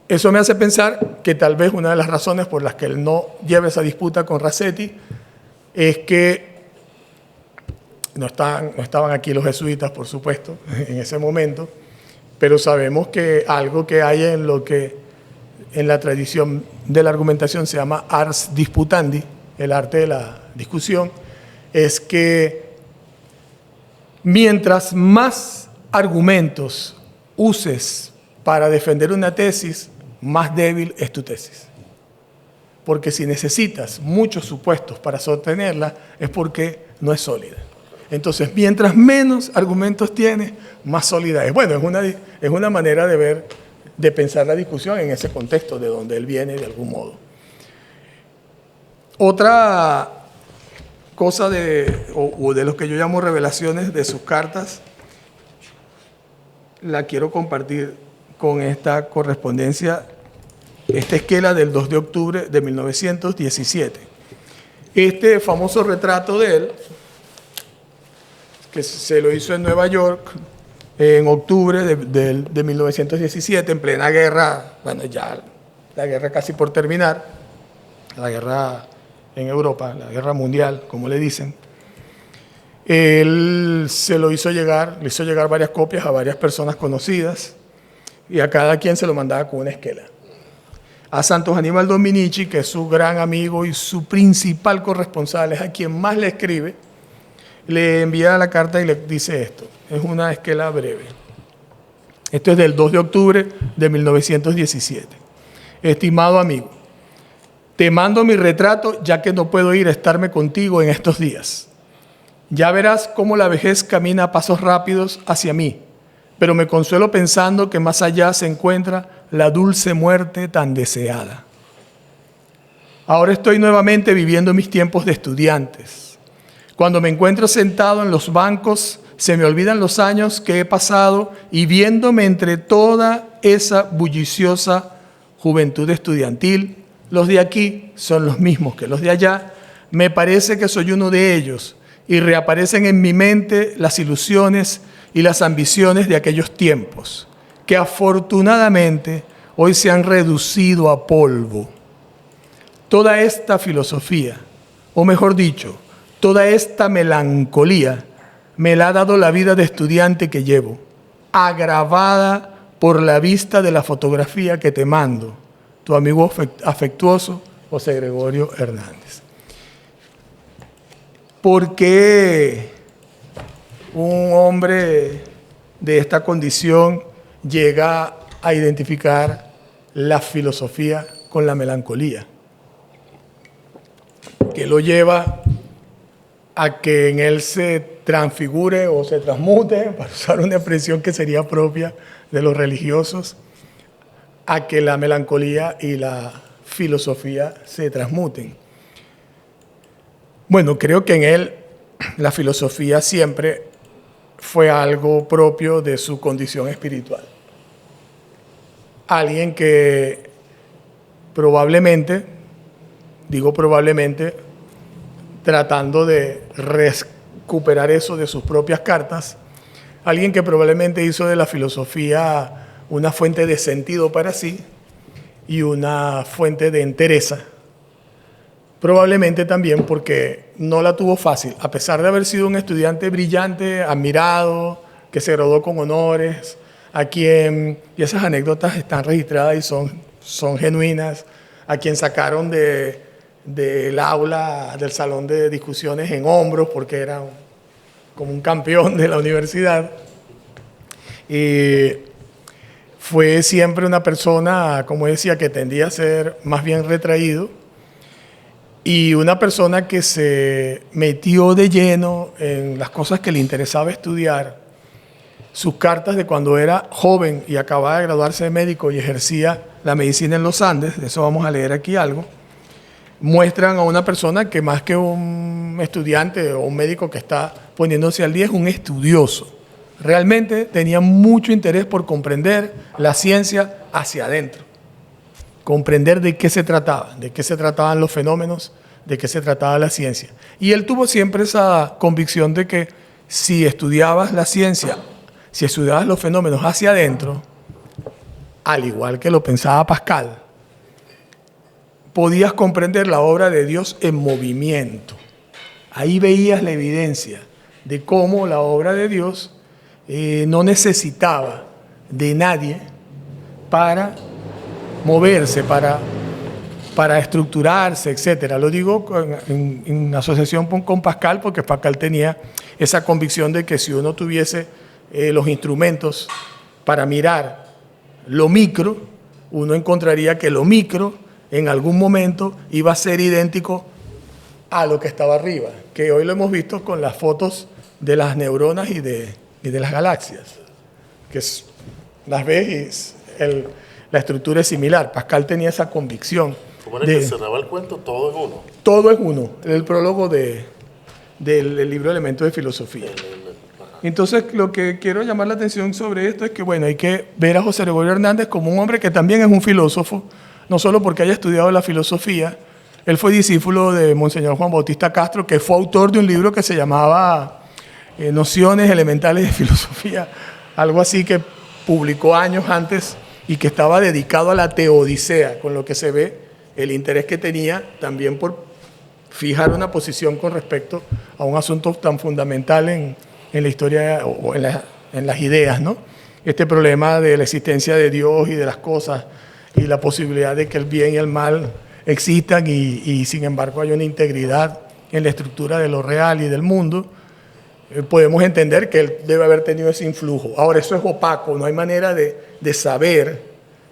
Eso me hace pensar que tal vez una de las razones por las que él no lleva esa disputa con Racetti es que no estaban aquí los jesuitas, por supuesto, en ese momento, pero sabemos que algo que hay en la tradición de la argumentación se llama ars disputandi, el arte de la discusión, es que mientras más argumentos uses para defender una tesis, más débil es tu tesis. Porque si necesitas muchos supuestos para sostenerla, es porque no es sólida. Entonces, mientras menos argumentos tienes, más sólida es. Bueno, es una manera de pensar la discusión en ese contexto de donde él viene de algún modo. Otra cosa de lo que yo llamo revelaciones de sus cartas, la quiero compartir con esta correspondencia, esta esquela del 2 de octubre de 1917. Este famoso retrato de él, que se lo hizo en Nueva York, en octubre de 1917, en plena guerra, bueno, ya la guerra casi por terminar, la guerra en Europa, la guerra mundial, como le dicen. Él le hizo llegar varias copias a varias personas conocidas y a cada quien se lo mandaba con una esquela. A Santos Aníbal Dominici, que es su gran amigo y su principal corresponsal, es a quien más le escribe, le envía la carta y le dice esto. Es una esquela breve. Esto es del 2 de octubre de 1917. Estimado amigo, te mando mi retrato ya que no puedo ir a estarme contigo en estos días. Ya verás cómo la vejez camina a pasos rápidos hacia mí, pero me consuelo pensando que más allá se encuentra la dulce muerte tan deseada. Ahora estoy nuevamente viviendo mis tiempos de estudiantes. Cuando me encuentro sentado en los bancos, se me olvidan los años que he pasado y viéndome entre toda esa bulliciosa juventud estudiantil, los de aquí son los mismos que los de allá, me parece que soy uno de ellos y reaparecen en mi mente las ilusiones y las ambiciones de aquellos tiempos, que afortunadamente hoy se han reducido a polvo. Toda esta filosofía, o mejor dicho, toda esta melancolía, me la ha dado la vida de estudiante que llevo, agravada por la vista de la fotografía que te mando, tu amigo afectuoso, José Gregorio Hernández. ¿Por qué un hombre de esta condición llega a identificar la filosofía con la melancolía? ¿Qué lo lleva a que en él se transfigure o se transmute, para usar una expresión que sería propia de los religiosos, a que la melancolía y la filosofía se transmuten? Bueno, creo que en él la filosofía siempre fue algo propio de su condición espiritual. Alguien que probablemente, digo probablemente, tratando de recuperar eso de sus propias cartas, alguien que probablemente hizo de la filosofía una fuente de sentido para sí y una fuente de entereza. Probablemente también porque no la tuvo fácil, a pesar de haber sido un estudiante brillante, admirado, que se graduó con honores, y esas anécdotas están registradas y son genuinas, a quien sacaron del aula, del salón de discusiones en hombros, porque era como un campeón de la universidad. Y fue siempre una persona, como decía, que tendía a ser más bien retraído, y una persona que se metió de lleno en las cosas que le interesaba estudiar. Sus cartas de cuando era joven y acababa de graduarse de médico y ejercía la medicina en los Andes, de eso vamos a leer aquí algo, muestran a una persona que más que un estudiante o un médico que está poniéndose al día, es un estudioso. Realmente tenía mucho interés por comprender la ciencia hacia adentro. Comprender de qué se trataba, de qué se trataban los fenómenos, de qué se trataba la ciencia. Y él tuvo siempre esa convicción de que si estudiabas la ciencia, si estudiabas los fenómenos hacia adentro, al igual que lo pensaba Pascal, podías comprender la obra de Dios en movimiento. Ahí veías la evidencia de cómo la obra de Dios no necesitaba de nadie para moverse, para estructurarse, etc. Lo digo en asociación con Pascal, porque Pascal tenía esa convicción de que si uno tuviese los instrumentos para mirar lo micro, uno encontraría que lo micro en algún momento iba a ser idéntico a lo que estaba arriba, que hoy lo hemos visto con las fotos de las neuronas y de las galaxias, que las ves y la estructura es similar. Pascal tenía esa convicción. ¿Cómo era que cerraba el cuento? Todo es uno. Todo es uno, el prólogo del libro Elementos de Filosofía. Entonces, lo que quiero llamar la atención sobre esto es que, bueno, hay que ver a José Gregorio Hernández como un hombre que también es un filósofo, no solo porque haya estudiado la filosofía. Él fue discípulo de Monseñor Juan Bautista Castro, que fue autor de un libro que se llamaba Nociones Elementales de Filosofía algo así que publicó años antes y que estaba dedicado a la teodicea, con lo que se ve el interés que tenía también por fijar una posición con respecto a un asunto tan fundamental en la historia o en las ideas, ¿no? Este problema de la existencia de Dios y de las cosas y la posibilidad de que el bien y el mal existan y sin embargo hay una integridad en la estructura de lo real y del mundo, podemos entender que él debe haber tenido ese influjo. Ahora, eso es opaco, no hay manera de saber,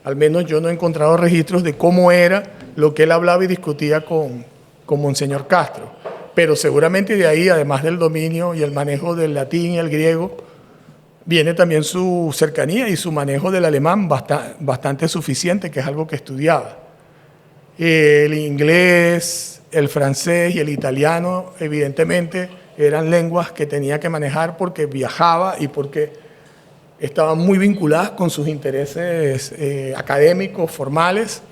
al menos yo no he encontrado registros de cómo era lo que él hablaba y discutía con Monseñor Castro, pero seguramente de ahí, además del dominio y el manejo del latín y el griego, viene también su cercanía y su manejo del alemán bastante suficiente, que es algo que estudiaba. El inglés, el francés y el italiano, evidentemente, eran lenguas que tenía que manejar porque viajaba y porque estaban muy vinculadas con sus intereses académicos, formales,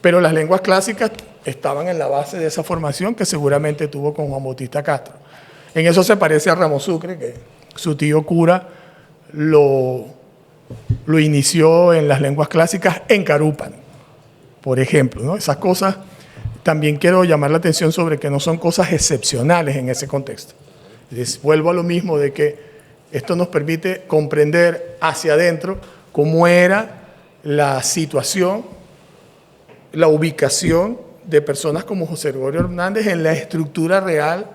pero las lenguas clásicas estaban en la base de esa formación que seguramente tuvo con Juan Bautista Castro. En eso se parece a Ramos Sucre, que su tío cura lo inició en las lenguas clásicas en Carúpano, por ejemplo, ¿no? Esas cosas también quiero llamar la atención sobre que no son cosas excepcionales en ese contexto. Vuelvo a lo mismo de que esto nos permite comprender hacia adentro cómo era la situación, la ubicación de personas como José Gregorio Hernández en la estructura real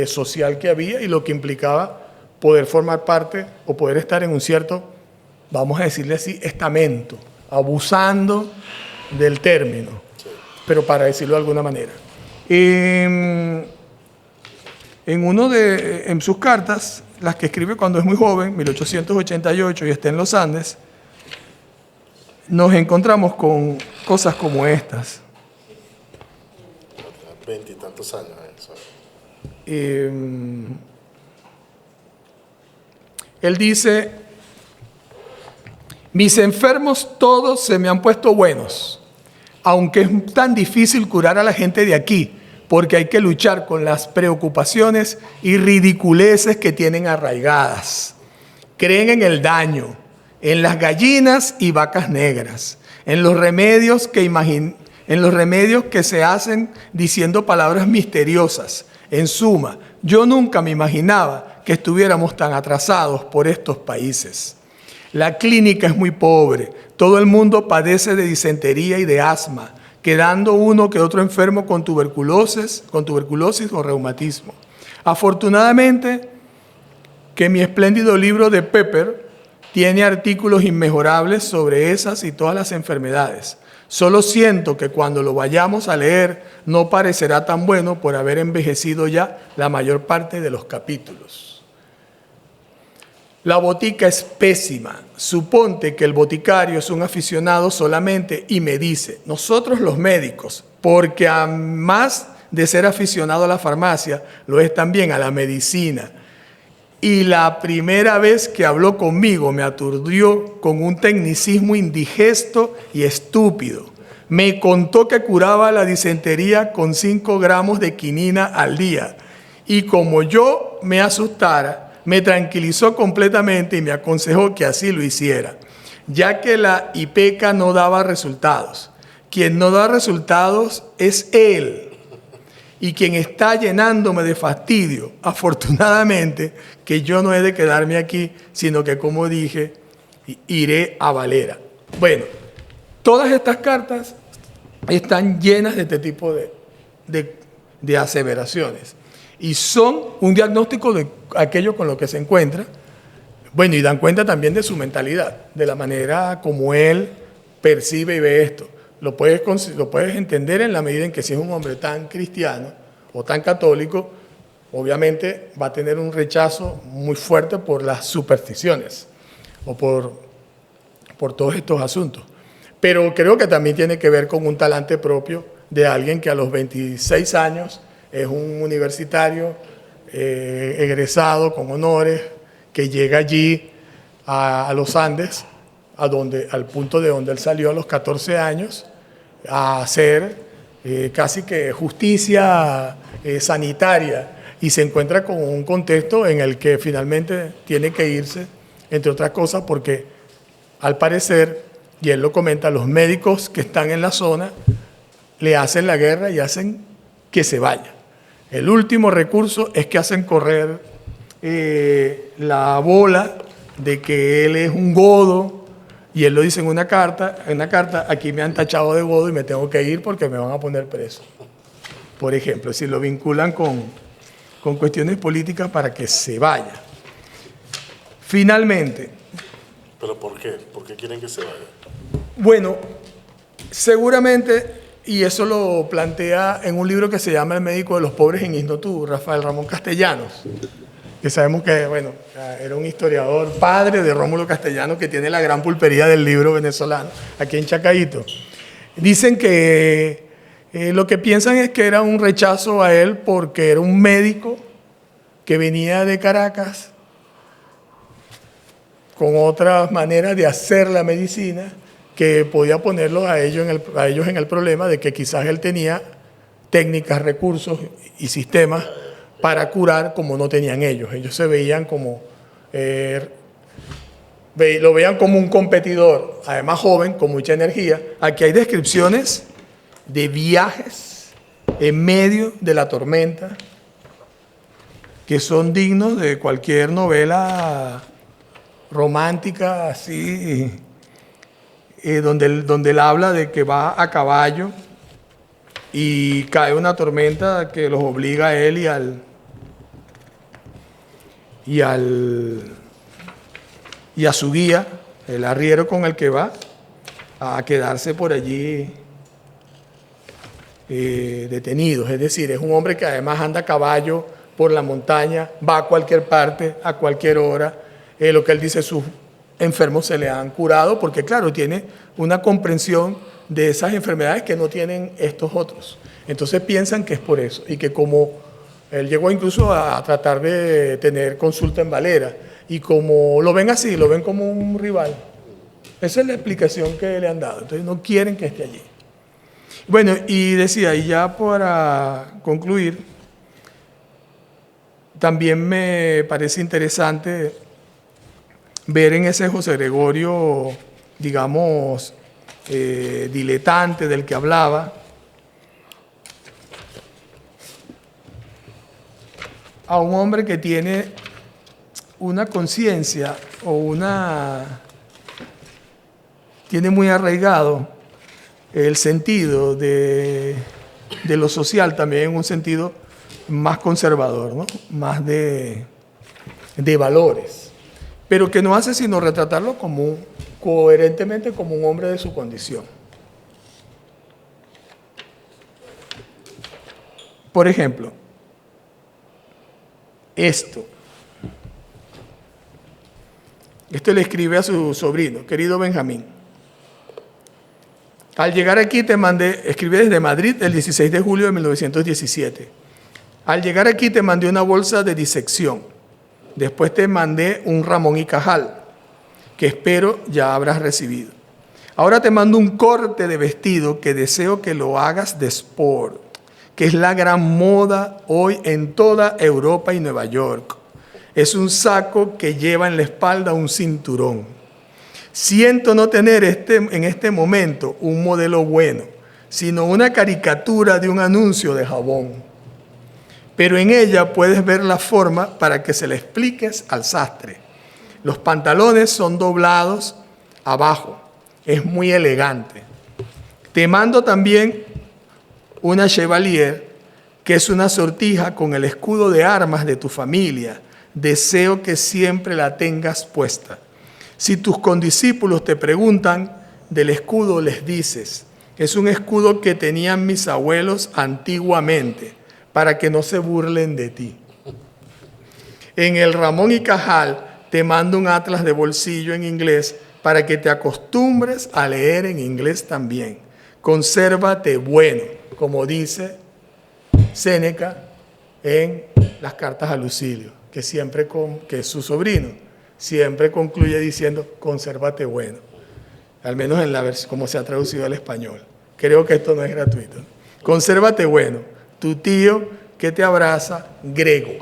social que había y lo que implicaba poder formar parte o poder estar en un cierto, vamos a decirle así, estamento, abusando del término, pero para decirlo de alguna manera. En sus cartas, las que escribe cuando es muy joven, 1888, y está en los Andes, nos encontramos con cosas como estas. 20 y tantos años. Él dice: mis enfermos todos se me han puesto buenos, aunque es tan difícil curar a la gente de aquí, porque hay que luchar con las preocupaciones y ridiculeces que tienen arraigadas. Creen en el daño, en las gallinas y vacas negras, en los remedios que se hacen diciendo palabras misteriosas. En suma, yo nunca me imaginaba que estuviéramos tan atrasados por estos países. La clínica es muy pobre, todo el mundo padece de disentería y de asma, quedando uno que otro enfermo con tuberculosis o reumatismo. Afortunadamente, que mi espléndido libro de Pepper tiene artículos inmejorables sobre esas y todas las enfermedades. Solo siento que cuando lo vayamos a leer no parecerá tan bueno por haber envejecido ya la mayor parte de los capítulos. La botica es pésima. Suponte que el boticario es un aficionado solamente y me dice: nosotros los médicos, porque además de ser aficionado a la farmacia, lo es también a la medicina. Y la primera vez que habló conmigo me aturdió con un tecnicismo indigesto y estúpido. Me contó que curaba la disentería con 5 gramos de quinina al día. Y como yo me asustara, me tranquilizó completamente y me aconsejó que así lo hiciera, ya que la IPECA no daba resultados. Quien no da resultados es él. Y quien está llenándome de fastidio, afortunadamente, que yo no he de quedarme aquí, sino que, como dije, iré a Valera. Bueno, todas estas cartas están llenas de este tipo de aseveraciones y son un diagnóstico de aquello con lo que se encuentra. Bueno, y dan cuenta también de su mentalidad, de la manera como él percibe y ve esto. Lo puedes entender en la medida en que si es un hombre tan cristiano o tan católico, obviamente va a tener un rechazo muy fuerte por las supersticiones o por todos estos asuntos. Pero creo que también tiene que ver con un talante propio de alguien que a los 26 años es un universitario egresado con honores, que llega allí a los Andes, al punto de donde él salió a los 14 años, a hacer casi que justicia sanitaria, y se encuentra con un contexto en el que finalmente tiene que irse entre otras cosas porque al parecer, y él lo comenta, los médicos que están en la zona le hacen la guerra y hacen que se vaya. El último recurso es que hacen correr la bola de que él es un godo, y él lo dice en una carta, aquí me han tachado de godo y me tengo que ir porque me van a poner preso. Por ejemplo, si lo vinculan con cuestiones políticas para que se vaya. Finalmente. ¿Pero por qué? ¿Por qué quieren que se vaya? Bueno, seguramente, y eso lo plantea en un libro que se llama El médico de los pobres en Isnotú, Rafael Ramón Castellanos, que sabemos que, bueno, era un historiador, padre de Rómulo Castellanos, que tiene la gran pulpería del libro venezolano, aquí en Chacaíto. Dicen que lo que piensan es que era un rechazo a él porque era un médico que venía de Caracas con otras maneras de hacer la medicina que podía ponerlos a ellos en el problema de que quizás él tenía técnicas, recursos y sistemas para curar como no tenían ellos. Ellos se veían como, lo veían como un competidor, además joven, con mucha energía. Aquí hay descripciones de viajes en medio de la tormenta que son dignos de cualquier novela romántica, así, donde él habla de que va a caballo y cae una tormenta que los obliga a él y a su guía, el arriero con el que va, a quedarse por allí detenidos. Es decir, es un hombre que además anda a caballo por la montaña, va a cualquier parte, a cualquier hora. Lo que él dice, sus enfermos se le han curado porque, claro, tiene una comprensión de esas enfermedades que no tienen estos otros. Entonces piensan que es por eso y que como él llegó incluso a tratar de tener consulta en Valera y como lo ven así, lo ven como un rival. Esa es la explicación que le han dado. Entonces no quieren que esté allí. Bueno, y decía, y ya para concluir, también me parece interesante ver en ese José Gregorio, digamos, diletante del que hablaba, a un hombre que tiene una conciencia o tiene muy arraigado el sentido de lo social, también en un sentido más conservador, ¿no? Más de valores, pero que no hace sino retratarlo coherentemente como un hombre de su condición. Por ejemplo, esto le escribe a su sobrino, querido Benjamín. Al llegar aquí te mandé, escribe desde Madrid el 16 de julio de 1917. Al llegar aquí te mandé una bolsa de disección. Después te mandé un Ramón y Cajal, que espero ya habrás recibido. Ahora te mando un corte de vestido que deseo que lo hagas de sport, que es la gran moda hoy en toda Europa y Nueva York. Es un saco que lleva en la espalda un cinturón. Siento no tener en este momento un modelo bueno, sino una caricatura de un anuncio de jabón. Pero en ella puedes ver la forma para que se la expliques al sastre. Los pantalones son doblados abajo. Es muy elegante. Te mando también una Chevalier, que es una sortija con el escudo de armas de tu familia. Deseo que siempre la tengas puesta. Si tus condiscípulos te preguntan del escudo, les dices, es un escudo que tenían mis abuelos antiguamente, para que no se burlen de ti. En el Ramón y Cajal te mando un atlas de bolsillo en inglés para que te acostumbres a leer en inglés también. Consérvate bueno, como dice Séneca en las cartas a Lucilio, que es su sobrino, siempre concluye diciendo, consérvate bueno. Al menos en la versión como se ha traducido al español. Creo que esto no es gratuito. Consérvate bueno. Tu tío que te abraza, Grego.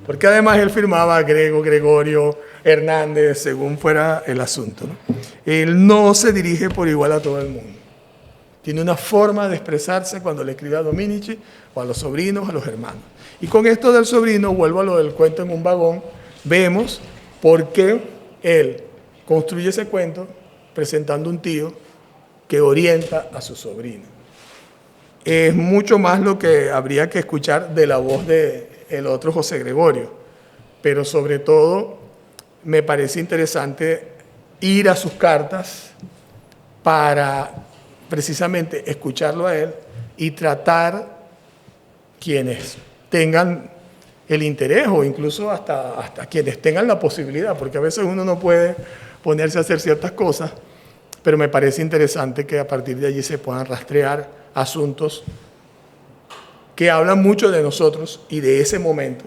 porque además él firmaba Gregorio, Hernández, según fuera el asunto, ¿no? Él no se dirige por igual a todo el mundo. Tiene una forma de expresarse cuando le escribe a Dominici o a los sobrinos, a los hermanos. Y con esto del sobrino, vuelvo a lo del cuento en un vagón, vemos por qué él construye ese cuento presentando un tío que orienta a su sobrino. Es mucho más lo que habría que escuchar de la voz del otro José Gregorio, pero sobre todo me parece interesante ir a sus cartas para precisamente escucharlo a él y tratar quienes tengan el interés o incluso hasta quienes tengan la posibilidad, porque a veces uno no puede ponerse a hacer ciertas cosas, pero me parece interesante que a partir de allí se puedan rastrear asuntos que hablan mucho de nosotros y de ese momento,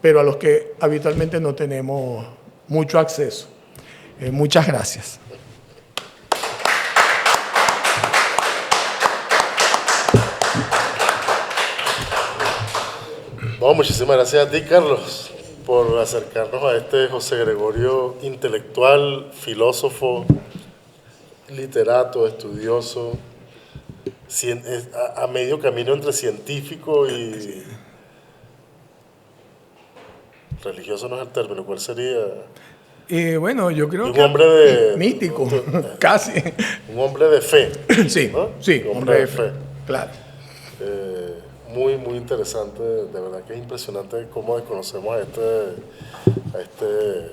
pero a los que habitualmente no tenemos mucho acceso. Muchas gracias. No, muchísimas gracias a ti, Carlos, por acercarnos a este José Gregorio intelectual, filósofo, literato, estudioso, a medio camino entre científico y religioso. No es el término, ¿cuál sería? Bueno, yo creo un hombre de místico, casi. Un hombre de fe. Sí, ¿no? sí, un hombre de fe. Claro. Muy, muy interesante. De verdad que es impresionante cómo desconocemos a este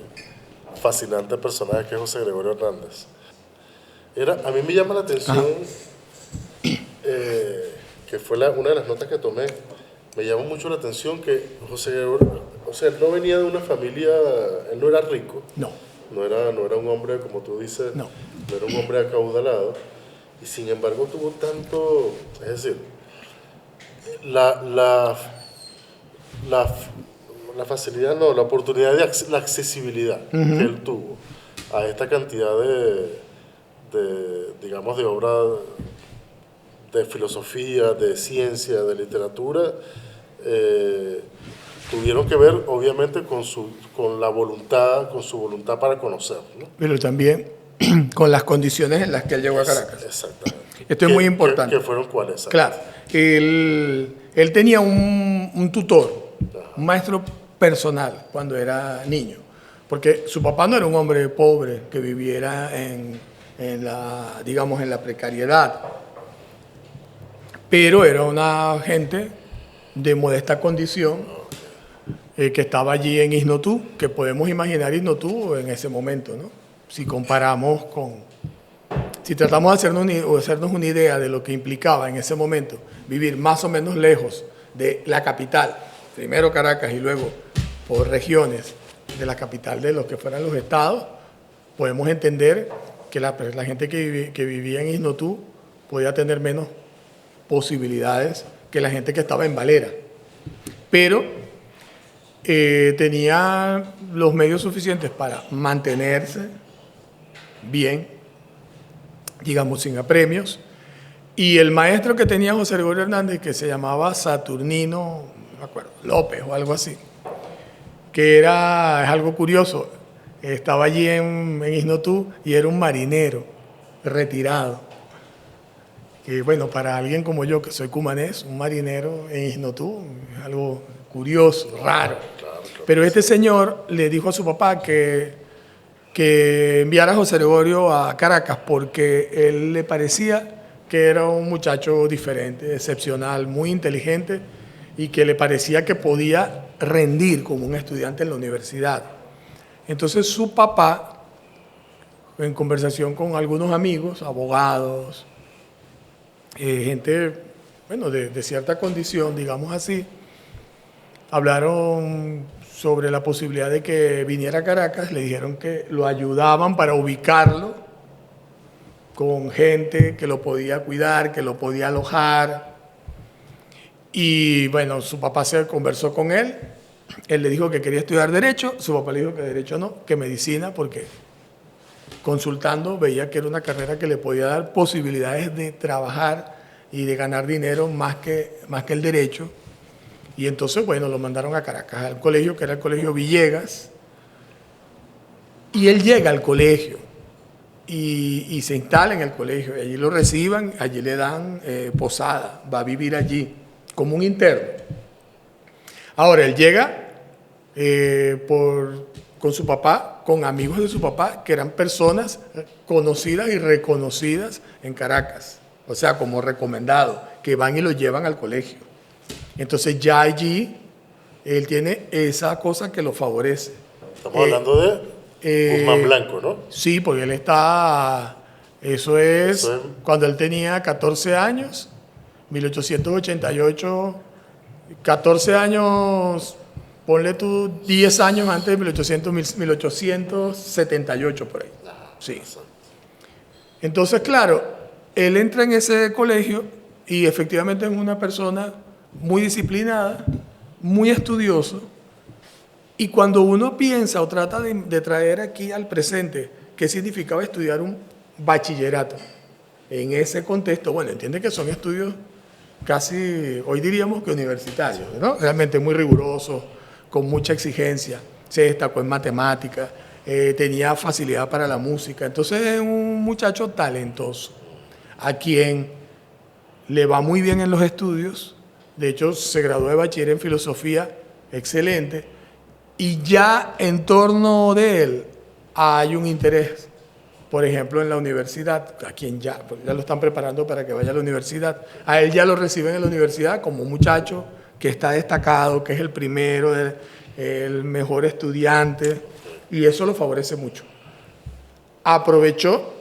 fascinante personaje que es José Gregorio Hernández. A mí me llama la atención, que fue una de las notas que tomé, me llamó mucho la atención que José Gregorio, o sea, él no venía de una familia, él no era rico. No. No era un hombre, como tú dices, no era un hombre acaudalado, y sin embargo tuvo tanto, es decir, la facilidad, no, la oportunidad, la accesibilidad que él tuvo a esta cantidad digamos, de obra de filosofía, de ciencia, de literatura, tuvieron que ver, obviamente, con su voluntad para conocer, ¿no? Pero también con las condiciones en las que él llegó a Caracas. Exactamente. Esto es muy importante. ¿Qué fueron cuáles? Claro. Él tenía un tutor, un maestro personal cuando era niño, porque su papá no era un hombre pobre que viviera en la precariedad, pero era una gente de modesta condición que estaba allí en Isnotú, que podemos imaginar Isnotú en ese momento, ¿no? Si comparamos si tratamos de hacernos una idea de lo que implicaba en ese momento vivir más o menos lejos de la capital, primero Caracas y luego por regiones de la capital de los que fueran los estados, podemos entender que la gente que vivía en Isnotú podía tener menos posibilidades que la gente que estaba en Valera. Pero tenía los medios suficientes para mantenerse bien, digamos, sin apremios. Y el maestro que tenía José Gregorio Hernández, que se llamaba Saturnino, no me acuerdo, López o algo así, que es algo curioso, estaba allí en Isnotú y era un marinero retirado. Que bueno, para alguien como yo, que soy cumanés, un marinero en Isnotú es algo curioso, raro. Pero este señor le dijo a su papá que enviara a José Gregorio a Caracas porque él le parecía que era un muchacho diferente, excepcional, muy inteligente y que le parecía que podía rendir como un estudiante en la universidad. Entonces su papá, en conversación con algunos amigos, abogados, gente, bueno, de cierta condición, digamos así, hablaron sobre la posibilidad de que viniera a Caracas, le dijeron que lo ayudaban para ubicarlo con gente que lo podía cuidar, que lo podía alojar. Y bueno, su papá se conversó con él, él le dijo que quería estudiar Derecho, su papá le dijo que Derecho no, que Medicina, porque consultando veía que era una carrera que le podía dar posibilidades de trabajar y de ganar dinero más que el Derecho. Y entonces, bueno, lo mandaron a Caracas, al colegio que era el Colegio Villegas. Y él llega al colegio y se instala en el colegio. Y allí lo reciban, allí le dan posada, va a vivir allí como un interno. Ahora, él llega con su papá, con amigos de su papá, que eran personas conocidas y reconocidas en Caracas. O sea, como recomendado, que van y lo llevan al colegio. Entonces ya allí él tiene esa cosa que lo favorece. Estamos hablando de Guzmán Blanco, ¿no? Sí, porque él está, eso es cuando él tenía 14 años, 1888, 14 años, ponle tú 10 años antes de 1878 por ahí. Sí. Entonces, claro, él entra en ese colegio y efectivamente es una persona muy disciplinada, muy estudioso, y cuando uno piensa o trata de traer aquí al presente qué significaba estudiar un bachillerato en ese contexto, bueno, entiende que son estudios casi, hoy diríamos que universitarios, ¿no? Realmente muy rigurosos, con mucha exigencia, se destacó en matemáticas, tenía facilidad para la música, entonces es un muchacho talentoso, a quien le va muy bien en los estudios. De hecho, se graduó de bachiller en filosofía, excelente, y ya en torno de él hay un interés, por ejemplo, en la universidad, a quien ya lo están preparando para que vaya a la universidad. A él ya lo reciben en la universidad como un muchacho que está destacado, que es el primero, el mejor estudiante, y eso lo favorece mucho. Aprovechó,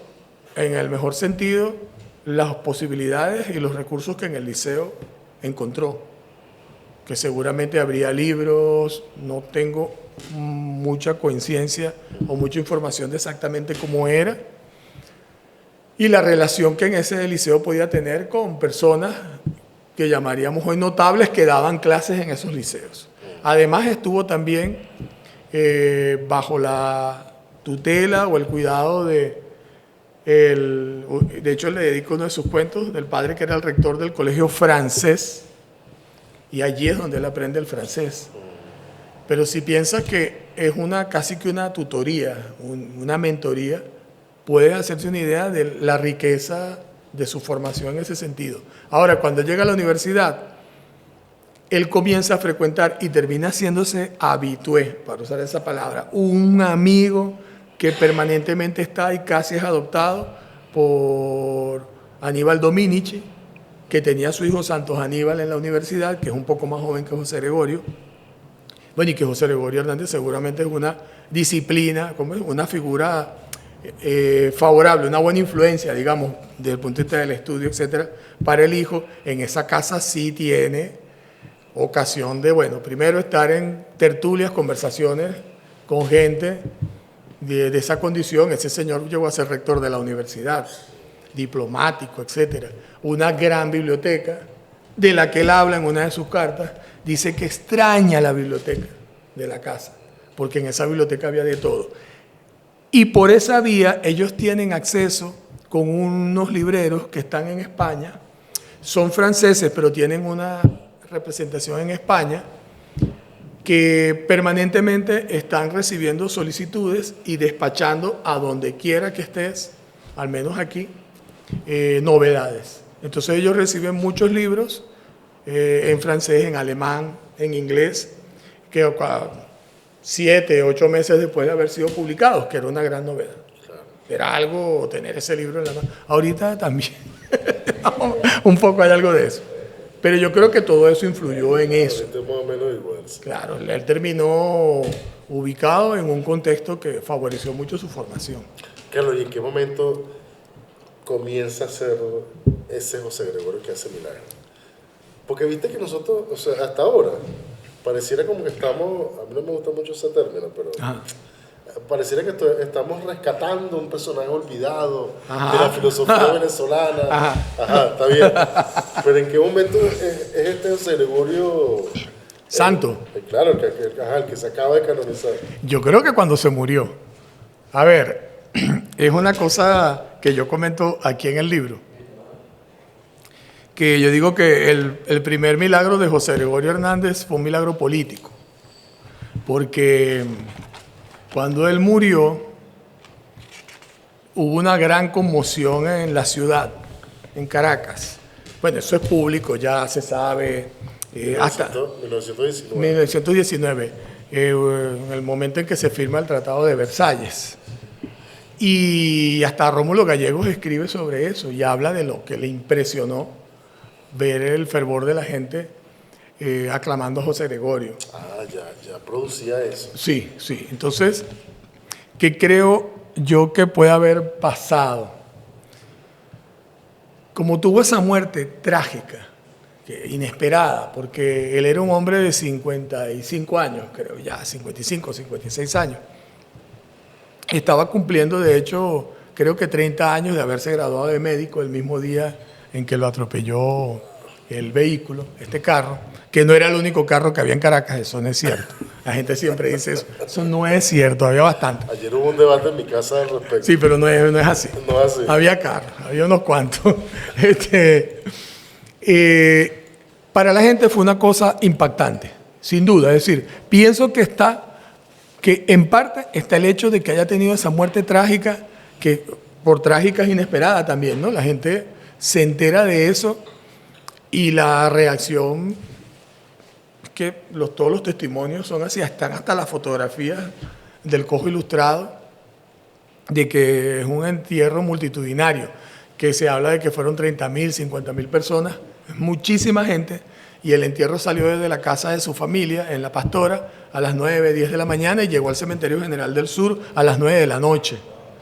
en el mejor sentido, las posibilidades y los recursos que en el liceo encontró, que seguramente habría libros, no tengo mucha coincidencia o mucha información de exactamente cómo era, y la relación que en ese liceo podía tener con personas que llamaríamos hoy notables que daban clases en esos liceos. Además estuvo también bajo la tutela o el cuidado de hecho le dedico uno de sus cuentos del padre que era el rector del colegio francés, y allí es donde él aprende el francés. Pero si piensas que es casi que una tutoría, una mentoría, puedes hacerse una idea de la riqueza de su formación en ese sentido. Ahora, cuando llega a la universidad, él comienza a frecuentar y termina haciéndose habitué, para usar esa palabra, un amigo que permanentemente está y casi es adoptado por Aníbal Dominici, que tenía a su hijo Santos Aníbal en la universidad, que es un poco más joven que José Gregorio. Bueno, y que José Gregorio Hernández seguramente es una disciplina, una figura favorable, una buena influencia, digamos, desde el punto de vista del estudio, etcétera, para el hijo. En esa casa sí tiene ocasión de, bueno, primero estar en tertulias, conversaciones con gente de esa condición. Ese señor llegó a ser rector de la universidad, diplomático, etcétera. Una gran biblioteca, de la que él habla en una de sus cartas. Dice que extraña la biblioteca de la casa, porque en esa biblioteca había de todo. Y por esa vía ellos tienen acceso con unos libreros que están en España, son franceses, pero tienen una representación en España, que permanentemente están recibiendo solicitudes y despachando a donde quiera que estés, al menos aquí, novedades. Entonces ellos reciben muchos libros en francés, en alemán, en inglés, que 7, 8 meses después de haber sido publicados, que era una gran novedad. Era algo tener ese libro en la mano. Ahorita también, un poco hay algo de eso. Pero yo creo que todo eso influyó en eso. Más o menos igual. Sí. Claro, él terminó ubicado en un contexto que favoreció mucho su formación. Carlos, ¿y en qué momento comienza a ser ese José Gregorio que hace milagros? Porque viste que nosotros, o sea, hasta ahora, pareciera como que estamos, a mí no me gusta mucho ese término, pero pareciera que estamos rescatando un personaje olvidado de la filosofía venezolana. Está bien. Pero ¿en qué momento es este José Gregorio santo? Claro, el que se acaba de canonizar. Yo creo que cuando se murió. A ver, es una cosa que yo comento aquí en el libro. que yo digo que el primer milagro de José Gregorio Hernández fue un milagro político, porque cuando él murió hubo una gran conmoción en la ciudad, en Caracas. Bueno, eso es público, ya se sabe. Hasta 1919, en el momento en que se firma el Tratado de Versalles. Y hasta Rómulo Gallegos escribe sobre eso y habla de lo que le impresionó ver el fervor de la gente aclamando a José Gregorio. Ah, ya producía eso. Sí, sí. Entonces, ¿qué creo yo que puede haber pasado? Como tuvo esa muerte trágica, inesperada, porque él era un hombre de 55 años, creo, ya 55, 56 años. Estaba cumpliendo, de hecho, creo que 30 años de haberse graduado de médico el mismo día en que lo atropelló el vehículo, este carro, que no era el único carro que había en Caracas, eso no es cierto. La gente siempre dice eso, eso no es cierto, había bastante. Ayer hubo un debate en mi casa al respecto. Sí, pero no es así. No es así. Había carros, había unos cuantos. Para la gente fue una cosa impactante, sin duda. Es decir, pienso que en parte está el hecho de que haya tenido esa muerte trágica, que por trágica es inesperada también, ¿no? La gente se entera de eso y la reacción, que todos los testimonios son así, están hasta las fotografías del Cojo Ilustrado, de que es un entierro multitudinario, que se habla de que fueron 30.000, 50.000 personas, muchísima gente, y el entierro salió desde la casa de su familia, en La Pastora, a las 9, 10 de la mañana, y llegó al Cementerio General del Sur a las 9 de la noche.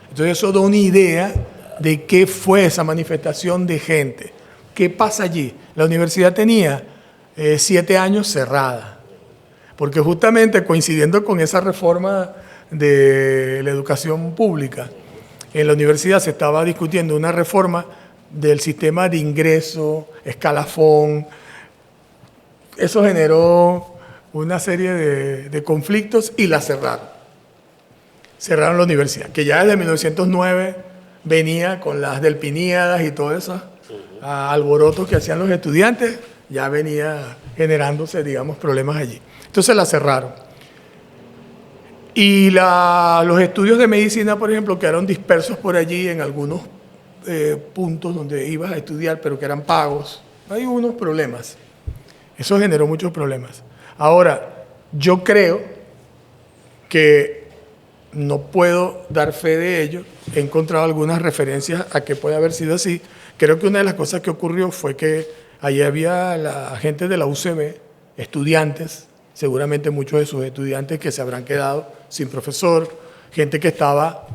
Entonces eso da una idea de qué fue esa manifestación de gente. ¿Qué pasa allí? La universidad tenía 7 años cerrada, porque justamente coincidiendo con esa reforma de la educación pública, en la universidad se estaba discutiendo una reforma del sistema de ingreso, escalafón. Eso generó una serie de conflictos y la cerraron. Cerraron la universidad, que ya desde 1909 venía con las delpiníadas y todo eso, alborotos que hacían los estudiantes, ya venía generándose, digamos, problemas allí. Entonces la cerraron. Y los estudios de medicina, por ejemplo, quedaron dispersos por allí en algunos puntos donde ibas a estudiar, pero que eran pagos. Hay unos problemas. Eso generó muchos problemas. Ahora, yo creo que no puedo dar fe de ello. He encontrado algunas referencias a que puede haber sido así. Creo que una de las cosas que ocurrió fue que allí había la gente de la UCB, estudiantes, seguramente muchos de sus estudiantes que se habrán quedado sin profesor, gente que estaba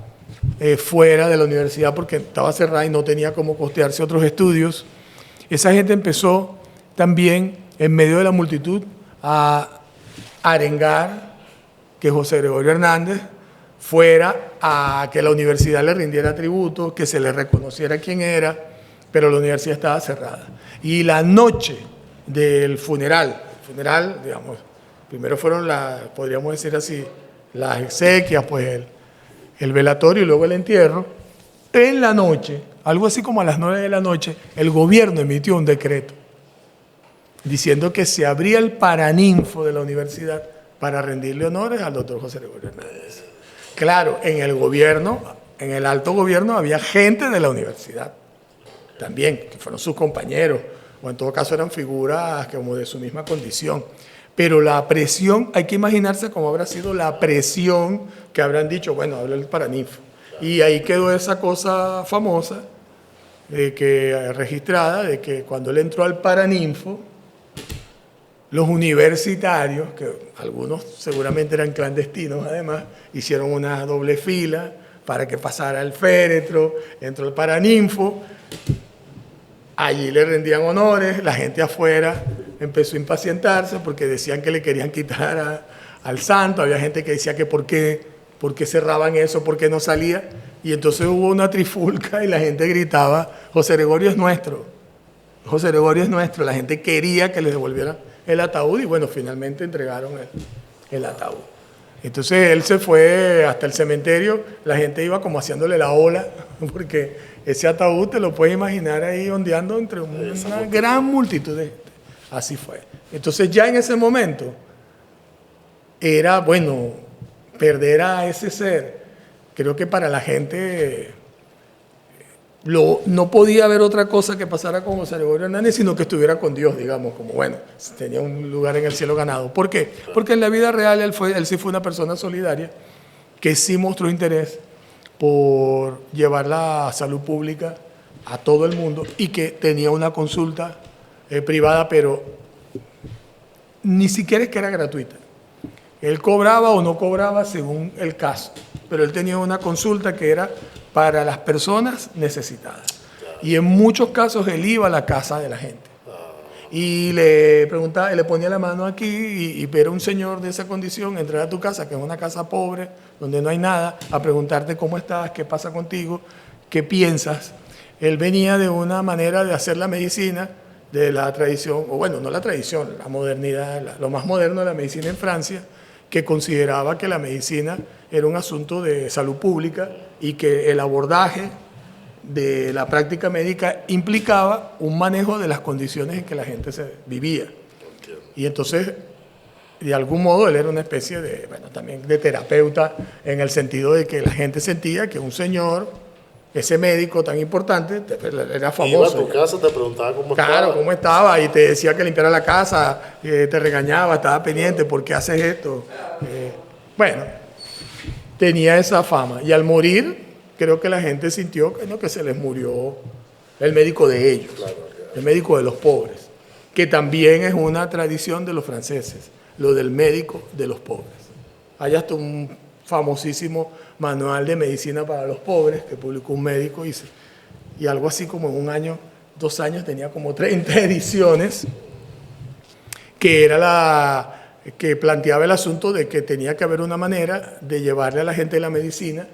fuera de la universidad porque estaba cerrada y no tenía cómo costearse otros estudios. Esa gente empezó también, en medio de la multitud, a arengar que José Gregorio Hernández fuera a que la universidad le rindiera tributo, que se le reconociera quién era, pero la universidad estaba cerrada. Y la noche del funeral, digamos, primero fueron podríamos decir así, las exequias, pues el velatorio y luego el entierro. En la noche, algo así como a las 9 de la noche, el gobierno emitió un decreto diciendo que se abría el paraninfo de la universidad para rendirle honores al doctor José Gregorio Hernández. Claro, en el gobierno, en el alto gobierno, había gente de la universidad también, que fueron sus compañeros, o en todo caso eran figuras como de su misma condición. Pero la presión, hay que imaginarse cómo habrá sido la presión que habrán dicho, bueno, habla el paraninfo. Y ahí quedó esa cosa famosa, registrada, de que cuando él entró al paraninfo, los universitarios, que algunos seguramente eran clandestinos además, hicieron una doble fila para que pasara el féretro, entró el paraninfo, allí le rendían honores, la gente afuera empezó a impacientarse porque decían que le querían quitar al santo, había gente que decía que por qué cerraban eso, por qué no salía, y entonces hubo una trifulca y la gente gritaba, José Gregorio es nuestro, José Gregorio es nuestro, la gente quería que les devolvieran el ataúd y bueno, finalmente entregaron el ataúd. Entonces él se fue hasta el cementerio, la gente iba como haciéndole la ola, porque ese ataúd te lo puedes imaginar ahí ondeando entre una gran multitud de gente. Así fue. Entonces ya en ese momento era, bueno, perder a ese ser, creo que para la gente no podía haber otra cosa que pasara con José Gregorio Hernández, sino que estuviera con Dios, digamos, como bueno, tenía un lugar en el cielo ganado. ¿Por qué? Porque en la vida real él sí fue una persona solidaria, que sí mostró interés por llevar la salud pública a todo el mundo y que tenía una consulta privada, pero ni siquiera es que era gratuita. Él cobraba o no cobraba según el caso, pero él tenía una consulta que era para las personas necesitadas. Y en muchos casos él iba a la casa de la gente. Y le preguntaba, le ponía la mano aquí y ver a un señor de esa condición entrar a tu casa, que es una casa pobre, donde no hay nada, a preguntarte cómo estás, qué pasa contigo, qué piensas. Él venía de una manera de hacer la medicina, de la tradición, o bueno, no la tradición, la modernidad, lo más moderno de la medicina en Francia, que consideraba que la medicina era un asunto de salud pública y que el abordaje de la práctica médica implicaba un manejo de las condiciones en que la gente se vivía. Y entonces, de algún modo, él era una especie de, bueno, también de terapeuta, en el sentido de que la gente sentía que un señor, ese médico tan importante, era famoso. Iba a tu casa, te preguntaba cómo estaba. Claro, cómo estaba, y te decía que limpiara la casa, te regañaba, estaba pendiente, ¿por qué haces esto? Bueno, tenía esa fama. Y al morir, creo que la gente sintió que se les murió el médico de ellos, el médico de los pobres, que también es una tradición de los franceses, lo del médico de los pobres. Hay hasta un famosísimo manual de medicina para los pobres que publicó un médico y algo así como en un año, 2 años, tenía como 30 ediciones, que era que planteaba el asunto de que tenía que haber una manera de llevarle a la gente la medicina,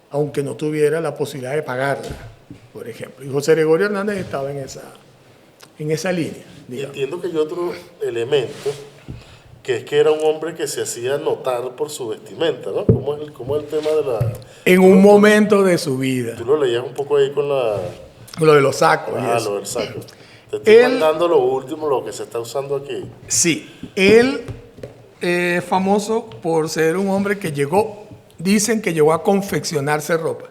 aunque no tuviera la posibilidad de pagarla, por ejemplo. Y José Gregorio Hernández estaba en esa línea. Y entiendo que hay otro elemento, que es que era un hombre que se hacía notar por su vestimenta, ¿no? ¿Cómo es el tema de la...? En un momento de su vida. Tú lo leías un poco ahí con la... Lo de los sacos. Lo del saco. Te estoy mandando lo último, lo que se está usando aquí. Sí, él es famoso por ser un hombre que dicen que llegó a confeccionarse ropa.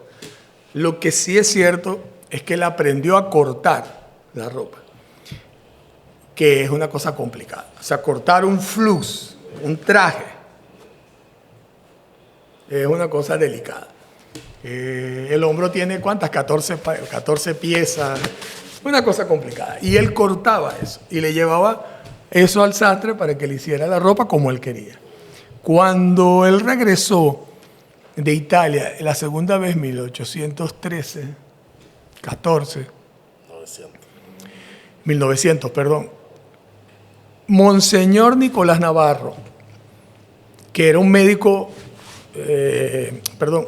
Lo que sí es cierto es que él aprendió a cortar la ropa, que es una cosa complicada. O sea, cortar un flux, un traje, es una cosa delicada. El hombro tiene, ¿cuántas? 14 piezas, una cosa complicada. Y él cortaba eso y le llevaba eso al sastre para que le hiciera la ropa como él quería. Cuando él regresó de Italia, la segunda vez, 1900, perdón. Monseñor Nicolás Navarro, que era un médico,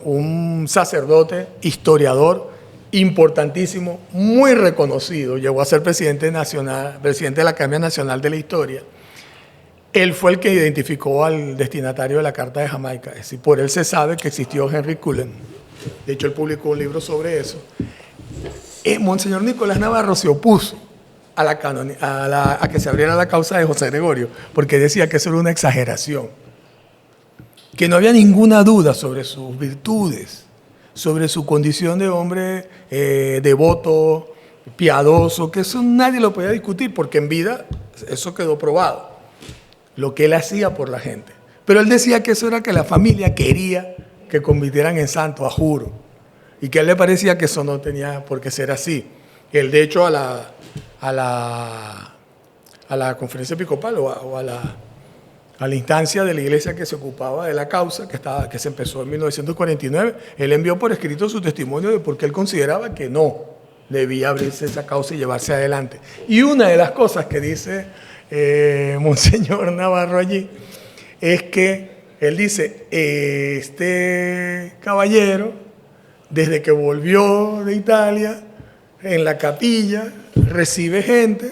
un sacerdote, historiador, importantísimo, muy reconocido, llegó a ser presidente de la Academia Nacional de la Historia. Él fue el que identificó al destinatario de la Carta de Jamaica, es decir, por él se sabe que existió Henry Cullen. De hecho, él publicó un libro sobre eso. Monseñor Nicolás Navarro se opuso a que se abriera la causa de José Gregorio, porque decía que eso era una exageración, que no había ninguna duda sobre sus virtudes, sobre su condición de hombre devoto, piadoso, que eso nadie lo podía discutir, porque en vida eso quedó probado, lo que él hacía por la gente. Pero él decía que eso era que la familia quería que convirtieran en santo, a juro, y que a él le parecía que eso no tenía por qué ser así. Él, de hecho, a la conferencia episcopal o a la instancia de la iglesia que se ocupaba de la causa, que se empezó en 1949, él envió por escrito su testimonio de por qué él consideraba que no debía abrirse esa causa y llevarse adelante. Y una de las cosas que dice Monseñor Navarro allí es que él dice, este caballero, desde que volvió de Italia, en la capilla, recibe gente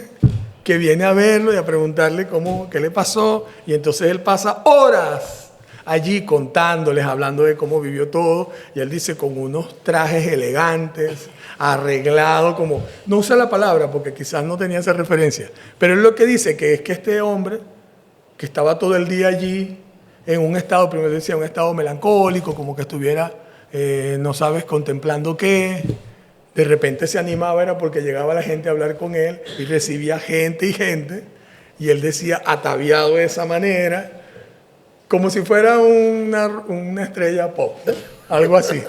que viene a verlo y a preguntarle qué le pasó, y entonces él pasa horas allí contándoles, hablando de cómo vivió todo, y él dice con unos trajes elegantes, arreglado, como, no usa la palabra porque quizás no tenía esa referencia, pero él lo que dice que es que este hombre, que estaba todo el día allí, en un estado, primero decía, un estado melancólico, como que estuviera, no sabes, contemplando qué, de repente se animaba, era porque llegaba la gente a hablar con él, y recibía gente y gente, y él decía, ataviado de esa manera, como si fuera una estrella pop, algo así.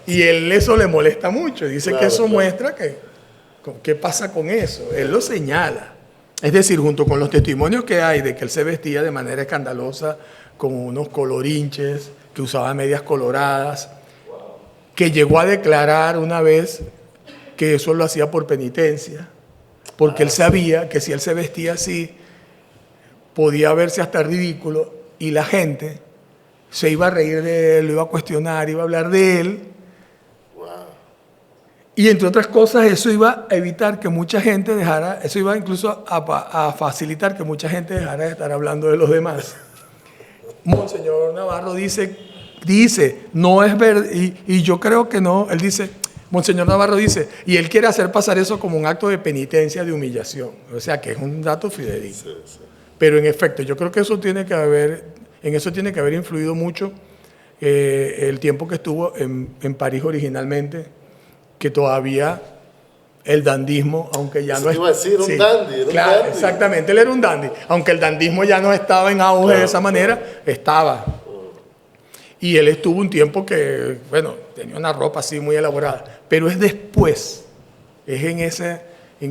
Y él eso le molesta mucho. Dice claro, que eso muestra que, ¿qué pasa con eso? Él lo señala. Es decir, junto con los testimonios que hay de que él se vestía de manera escandalosa, con unos colorinches, que usaba medias coloradas, que llegó a declarar una vez que eso lo hacía por penitencia, porque él sabía que si él se vestía así, podía verse hasta ridículo y la gente se iba a reír de él, lo iba a cuestionar, iba a hablar de él. Wow. Y entre otras cosas, eso iba a evitar que mucha gente dejara, eso iba incluso a facilitar que mucha gente dejara de estar hablando de los demás. Monseñor Navarro dice, no es verdad, y yo creo que no, él dice, Monseñor Navarro dice, y él quiere hacer pasar eso como un acto de penitencia, de humillación, o sea que es un dato fidedigno. Sí, sí. Pero en efecto, yo creo que eso tiene que haber influido mucho el tiempo que estuvo en París originalmente, que todavía el dandismo, aunque ya no es... iba a decir, un dandy, claro, un dandy. Exactamente, él era un dandy. Aunque el dandismo ya no estaba en auge de esa manera, estaba. Y él estuvo un tiempo que, bueno, tenía una ropa así muy elaborada. Pero es después, es en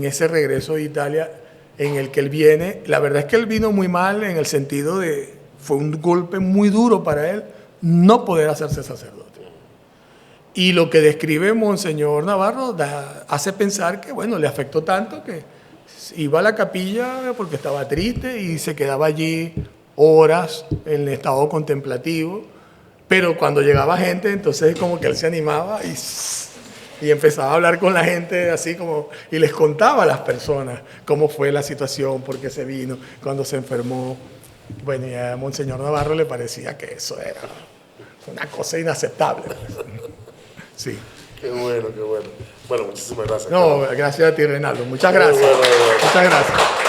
ese regreso de Italia en el que él viene. La verdad es que él vino muy mal en el sentido de, fue un golpe muy duro para él no poder hacerse sacerdote. Y lo que describe Monseñor Navarro hace pensar que, bueno, le afectó tanto que iba a la capilla porque estaba triste y se quedaba allí horas en estado contemplativo, pero cuando llegaba gente, entonces como que él se animaba y empezaba a hablar con la gente así como, y les contaba a las personas cómo fue la situación, por qué se vino, cuando se enfermó. Bueno, y a Monseñor Navarro le parecía que eso era una cosa inaceptable. Sí. Qué bueno, qué bueno. Bueno, muchísimas gracias. No, gracias a ti, Reinaldo. Muchas gracias. Muchas gracias.